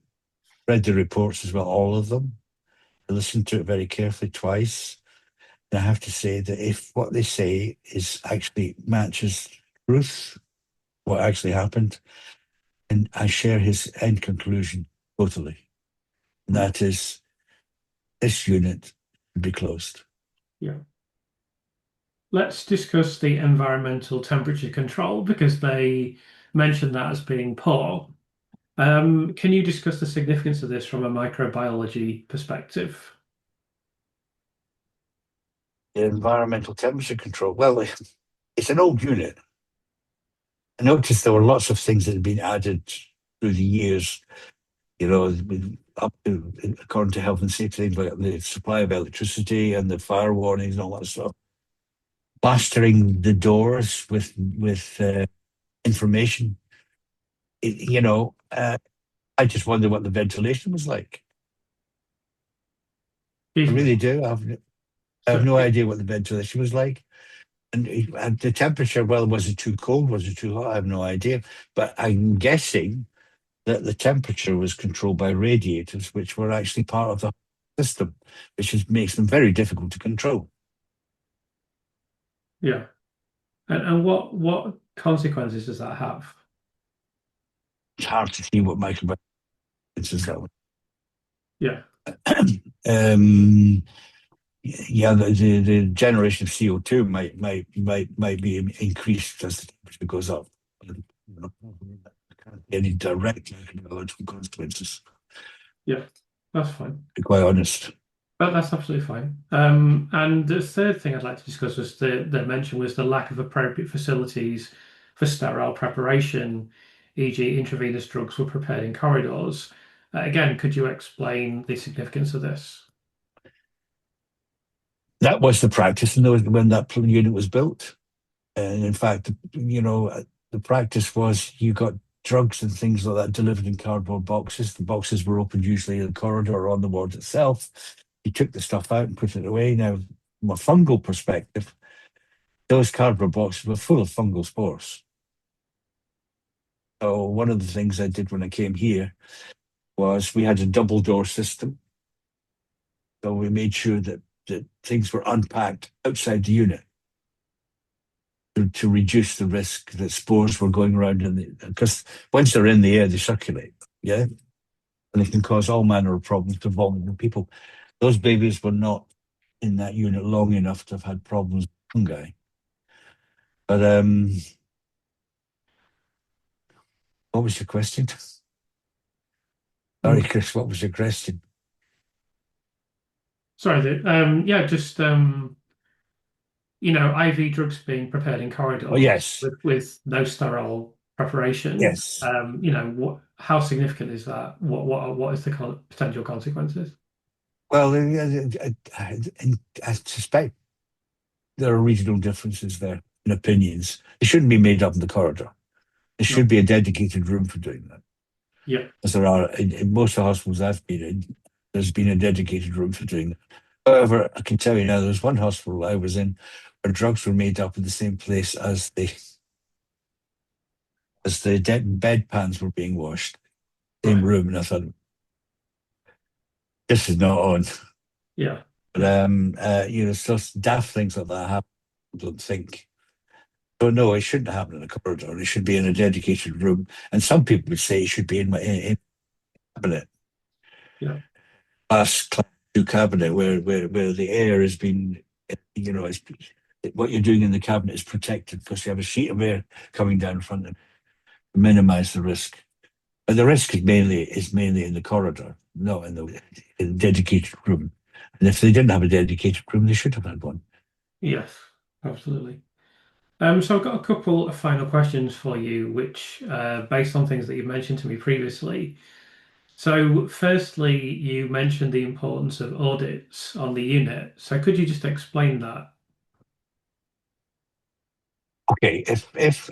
read the reports as well, all of them. I listened to it very carefully twice. And I have to say that if what they say is actually matches truth, what actually happened, and I share his end conclusion totally. And Hmm. that is this unit should be closed. Yeah. Let's discuss the environmental temperature control because they mentioned that as being poor. Can you discuss the significance of this from a microbiology perspective? The environmental temperature control. Well, it's an old unit. I noticed there were lots of things that had been added through the years, up to, according to health and safety, things like the supply of electricity and the fire warnings and all that stuff. Plastering the doors with information. I just wonder what the ventilation was like. I Excuse me. really do. I have So, no idea what the ventilation was like. And the temperature, well, was it too cold? Was it too hot? I have no idea. But I'm guessing that the temperature was controlled by radiators, which were actually part of the system, makes them very difficult to control. yeah. And what consequences does that have? It's hard to see what microbiology is that way. Yeah. um, yeah, the generation of CO2 might be increased as the temperature goes up. Any direct microbiological consequences, Yeah. That's fine. to be quite honest. But that's absolutely fine. And the third thing I'd like to discuss was the mention was the lack of appropriate facilities for sterile preparation, e.g., intravenous drugs were prepared in corridors. Again, could you explain the significance of this? That was the practice when that unit was built. And in fact, the practice was you got drugs and things like that delivered in cardboard boxes. The boxes were opened usually in the corridor or on the ward itself. You took the stuff out and put it away. Now, from a fungal perspective, those cardboard boxes were full of fungal spores. So one of the things I did when I came here was we had a double door system. So we made sure that things were unpacked outside the unit to reduce the risk that spores were going around because once they're in the air, they circulate. Yeah. And they can cause all manner of problems to vulnerable people. Those babies were not in that unit long enough to have had problems with fungi. But what was your question? Sorry, Mm. Chris, what was your question? Sorry, yeah, just IV drugs being prepared in Oh, corridors yes. with no sterile preparation. Yes. How significant is that? What is the potential consequences? Well, I suspect there are regional differences there in opinions. It shouldn't be made up in the corridor. There should No. be a dedicated room for doing that. Yeah. As there are in most of the hospitals I've been in, there's been a dedicated room for doing that. However, I can tell you now, there was one hospital I was in where drugs were made up in the same place as the bed pans were being washed, same Right. room, and I thought, this is not on. Yeah. But Yeah. so daft things like that happen. I don't think. So no, it shouldn't happen in a corridor. It should be in a dedicated room. And some people would say it should be in cabinet, Yeah. class two cabinet, where the air has been, it's, what you're doing in the cabinet is protected because you have a sheet of air coming down front of to minimise the risk. But the risk is mainly in the corridor, not in the dedicated room. And if they didn't have a dedicated room, they should have had one. Yes. Absolutely. So I've got a couple of final questions for you, which based on things that you've mentioned to me previously. So, firstly, you mentioned the importance of audits on the unit. So, could you just explain that? Okay, if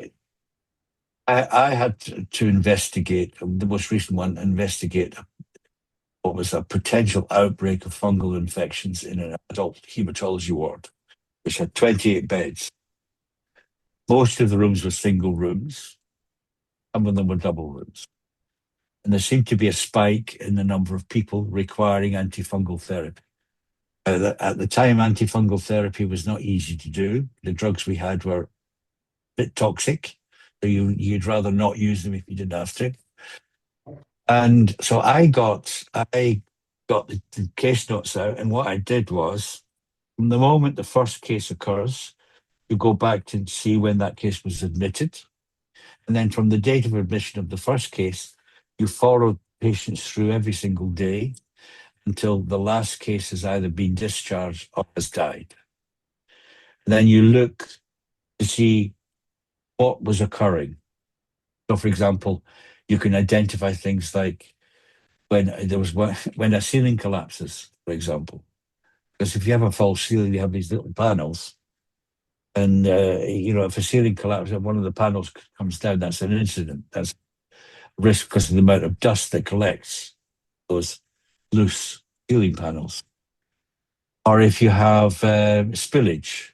I had to investigate the most recent one, investigate what was a potential outbreak of fungal infections in an adult hematology ward, which had 28 beds. Most of the rooms were single rooms, some of them were double rooms. And there seemed to be a spike in the number of people requiring antifungal therapy. At the time, antifungal therapy was not easy to do. The drugs we had were a bit toxic, so you'd rather not use them if you didn't have to. And so I got the case notes out, and what I did was, from the moment the first case occurs, you go back to see when that case was admitted, and then from the date of admission of the first case, you follow patients through every single day until the last case has either been discharged or has died. And then you look to see what was occurring. So, for example, you can identify things like when a ceiling collapses, for example. Because if you have a false ceiling, you have these little panels. And, if a ceiling collapses and one of the panels comes down, that's an incident. That's a risk because of the amount of dust that collects those loose ceiling panels. Or if you have spillage,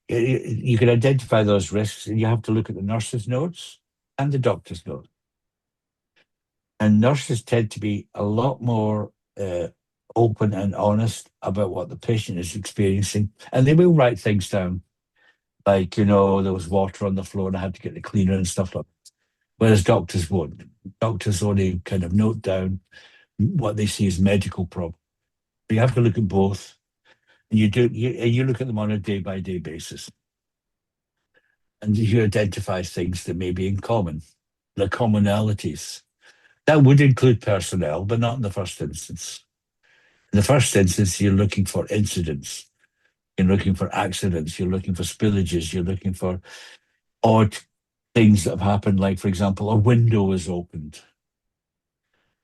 you can identify those risks and you have to look at the nurse's notes and the doctor's notes. And nurses tend to be a lot more open and honest about what the patient is experiencing. And they will write things down, like, there was water on the floor and I had to get the cleaner and stuff like that. Whereas doctors won't. Doctors only kind of note down what they see as medical problems. You have to look at both. And you look at them on a day by day basis. And you identify things that may be in common, the commonalities. That would include personnel, but not in the first instance. In the first instance, you're looking for incidents, you're looking for accidents, you're looking for spillages, you're looking for odd things that have happened. Like, for example, a window was opened.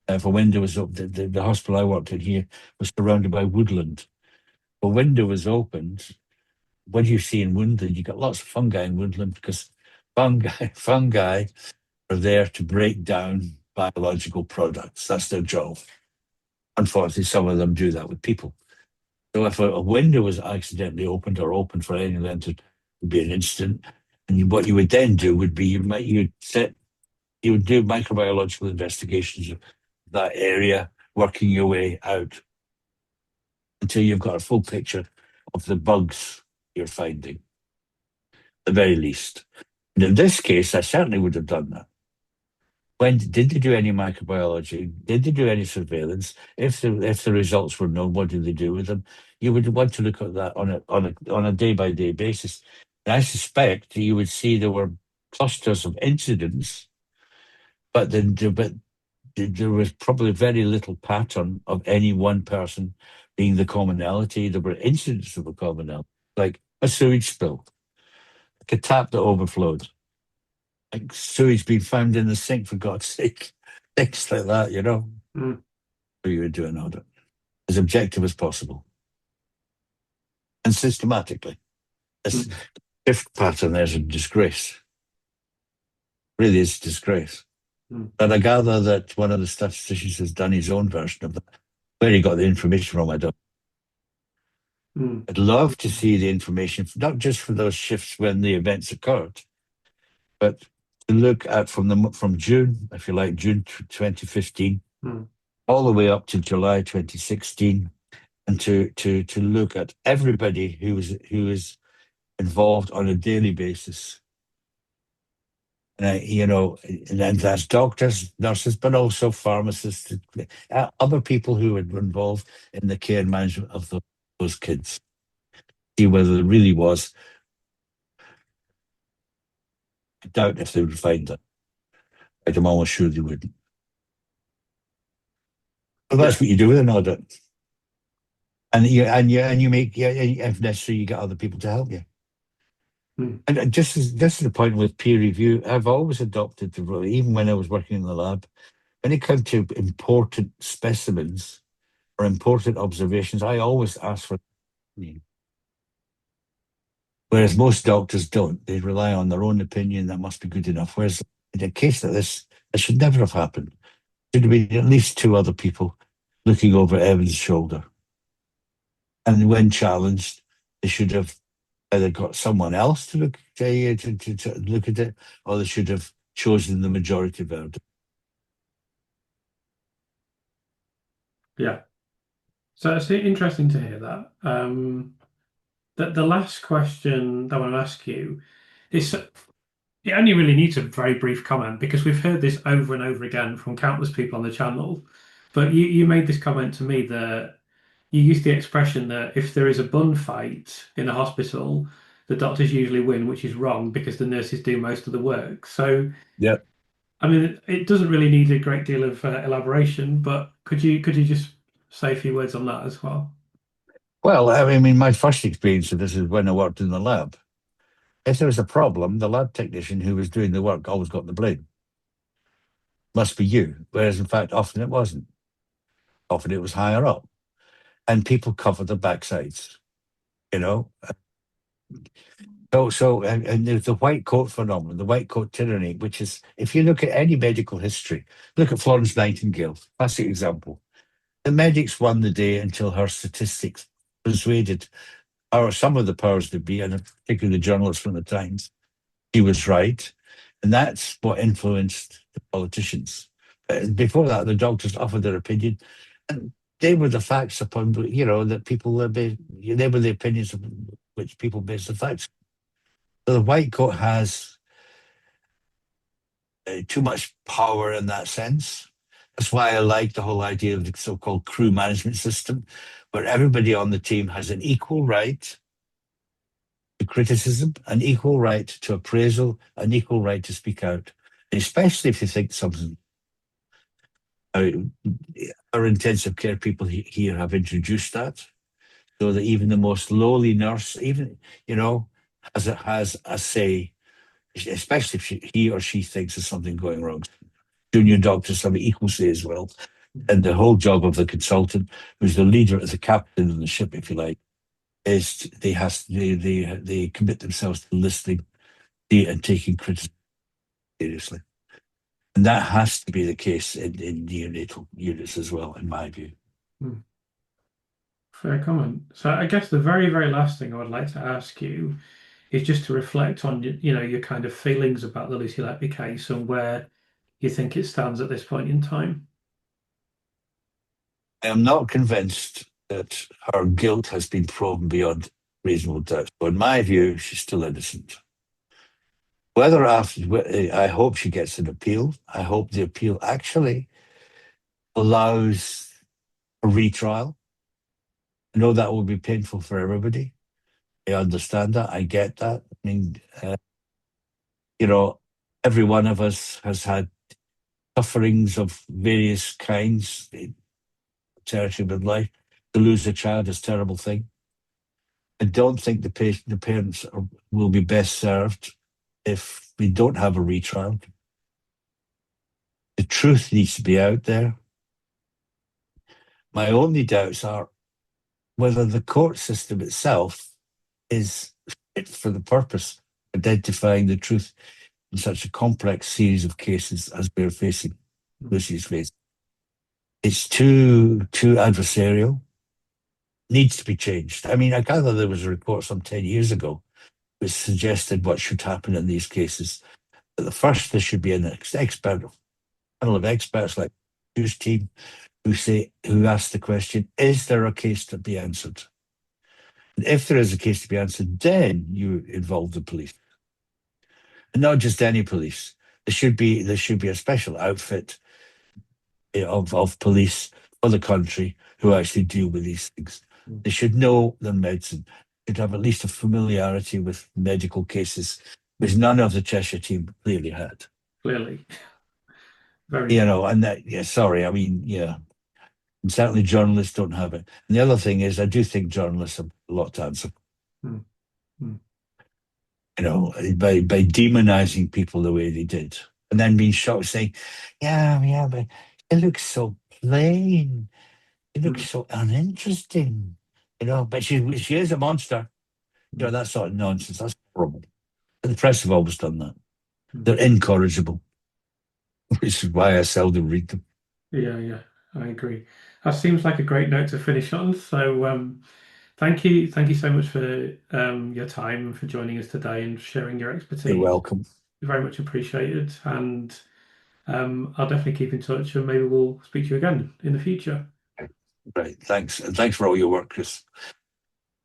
If a window was opened, the hospital I worked in here was surrounded by woodland. A window was opened. What do you see in woodland? You got lots of fungi in woodland because fungi are there to break down biological products. That's their job. Unfortunately, some of them do that with people. So if a window was accidentally opened or opened for any length of, would be an incident. And what you would then do would be you would do microbiological investigations of that area, working your way out until you've got a full picture of the bugs you're finding, at the very least. And in this case, I certainly would have done that. When did they do any microbiology? Did they do any surveillance? If the results were known, what did they do with them? You would want to look at that on a day by day basis. And I suspect you would see there were clusters of incidents, but there was probably very little pattern of any one person being the commonality. There were incidents of a commonality, like a sewage spill, like a tap that overflowed, like sewage being found in the sink, for God's sake. Things like that, you know. Mm. So you would do an audit as objective as possible and systematically. This shift pattern there's a disgrace. Really is a disgrace. But I gather that one of the statisticians has done his own version of that. Where he got the information from, I don't. I'd love to see the information, not just for those shifts when the events occurred, but to look at from June, if you like, June 2015, all the way up to July 2016, and to look at everybody who is involved on a daily basis. And that's doctors, nurses, but also pharmacists, other people who were involved in the care and management of those kids. See whether there really was. I doubt if they would find that. I'm almost sure they wouldn't. But that's what you do with an audit. And you make, if necessary, you get other people to help you. And just as the point with peer review, I've always adopted the rule, even when I was working in the lab, when it comes to important specimens or important observations, I always ask for opinion. Whereas most doctors don't. They rely on their own opinion. That must be good enough. Whereas in a case like this, it should never have happened. There should have been at least two other people looking over Evan's shoulder. And when challenged, they should have either got someone else to look to look at it, or they should have chosen the majority verdict. Yeah. So it's interesting to hear that. The last question that I want to ask you is, it only really needs a very brief comment because we've heard this over and over again from countless people on the channel. But you made this comment to me that you used the expression that if there is a bun fight in a hospital, the doctors usually win, which is wrong because the nurses do most of the work. So, yeah, I mean, it doesn't really need a great deal of elaboration, but could you just say a few words on that as well? Well, I mean, my first experience of this is when I worked in the lab. If there was a problem, the lab technician who was doing the work always got the blame. Must be you. Whereas, in fact, often it wasn't. Often it was higher up. And people covered their backsides, you know. And there's the white coat phenomenon, the white coat tyranny, which is, if you look at any medical history, look at Florence Nightingale, classic example. The medics won the day until her statistics persuaded or some of the powers that be, and particularly the journalists from the Times, she was right. And that's what influenced the politicians. Before that, the doctors offered their opinion, and they were the facts upon, that people, they were the opinions of which people based the facts. So the white coat has too much power in that sense. That's why I like the whole idea of the so-called crew management system, where everybody on the team has an equal right to criticism, an equal right to appraisal, an equal right to speak out, especially if you think something. Our intensive care people here have introduced that, so that even the most lowly nurse, even has a say, especially if he or she thinks there's something going wrong. Junior doctors have an equal say as well. And the whole job of the consultant, who's the leader, the captain of the ship, if you like, is they commit themselves to listening and taking criticism seriously. And that has to be the case in neonatal units as well, in my view. Hmm. Fair comment. So I guess the very, very last thing I would like to ask you is just to reflect on your kind of feelings about the Lucy Letby case and where you think it stands at this point in time. I am not convinced that her guilt has been proven beyond reasonable doubt. So in my view, she's still innocent. Whether after, I hope she gets an appeal. I hope the appeal actually allows a retrial. I know that will be painful for everybody. I understand that. I get that. I mean, you know, every one of us has had sufferings of various kinds, territory with life. To lose a child is a terrible thing. I don't think the parents will be best served if we don't have a retrial. The truth needs to be out there. My only doubts are whether the court system itself is fit for the purpose of identifying the truth in such a complex series of cases as we're facing, Lucy's facing. It's too adversarial. Needs to be changed. I mean, I gather there was a report some 10 years ago which suggested what should happen in these cases. But the first, there should be an expert panel of experts like whose team who ask the question, is there a case to be answered? And if there is a case to be answered, then you involve the police. And not just any police. There should be a special outfit of police for the country who actually deal with these things. They should know their medicine, should have at least a familiarity with medical cases, which none of the Cheshire team clearly had. Clearly, very. And that, yeah, sorry, I mean, yeah, and certainly journalists don't have it. And the other thing is, I do think journalists have a lot to answer, Hmm, hmm, by demonizing people the way they did. And then being shocked, saying, yeah, but it looks so plain. It looks hmm, so uninteresting, but she is a monster. That sort of nonsense. That's horrible. And the press have always done that. hmm. They're incorrigible, which is why I seldom read them. Yeah, yeah, I agree. That seems like a great note to finish on. So, thank you so much for your time and for joining us today and sharing your You're expertise. welcome. Very much appreciated. And I'll definitely keep in touch and maybe we'll speak to you again in the future. Right. Thanks. And thanks for all your work, Chris.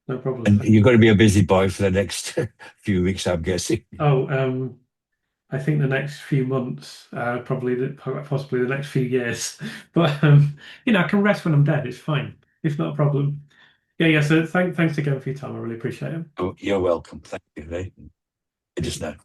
No problem. And you're going to be a busy boy for the next few weeks, I'm guessing. Oh, I think the next few months, possibly the next few years. But I can rest when I'm dead. It's fine. It's not a problem. Yeah, yeah. So thanks again for your time. I really appreciate it. Oh, you're welcome. Thank you. Right. Just now.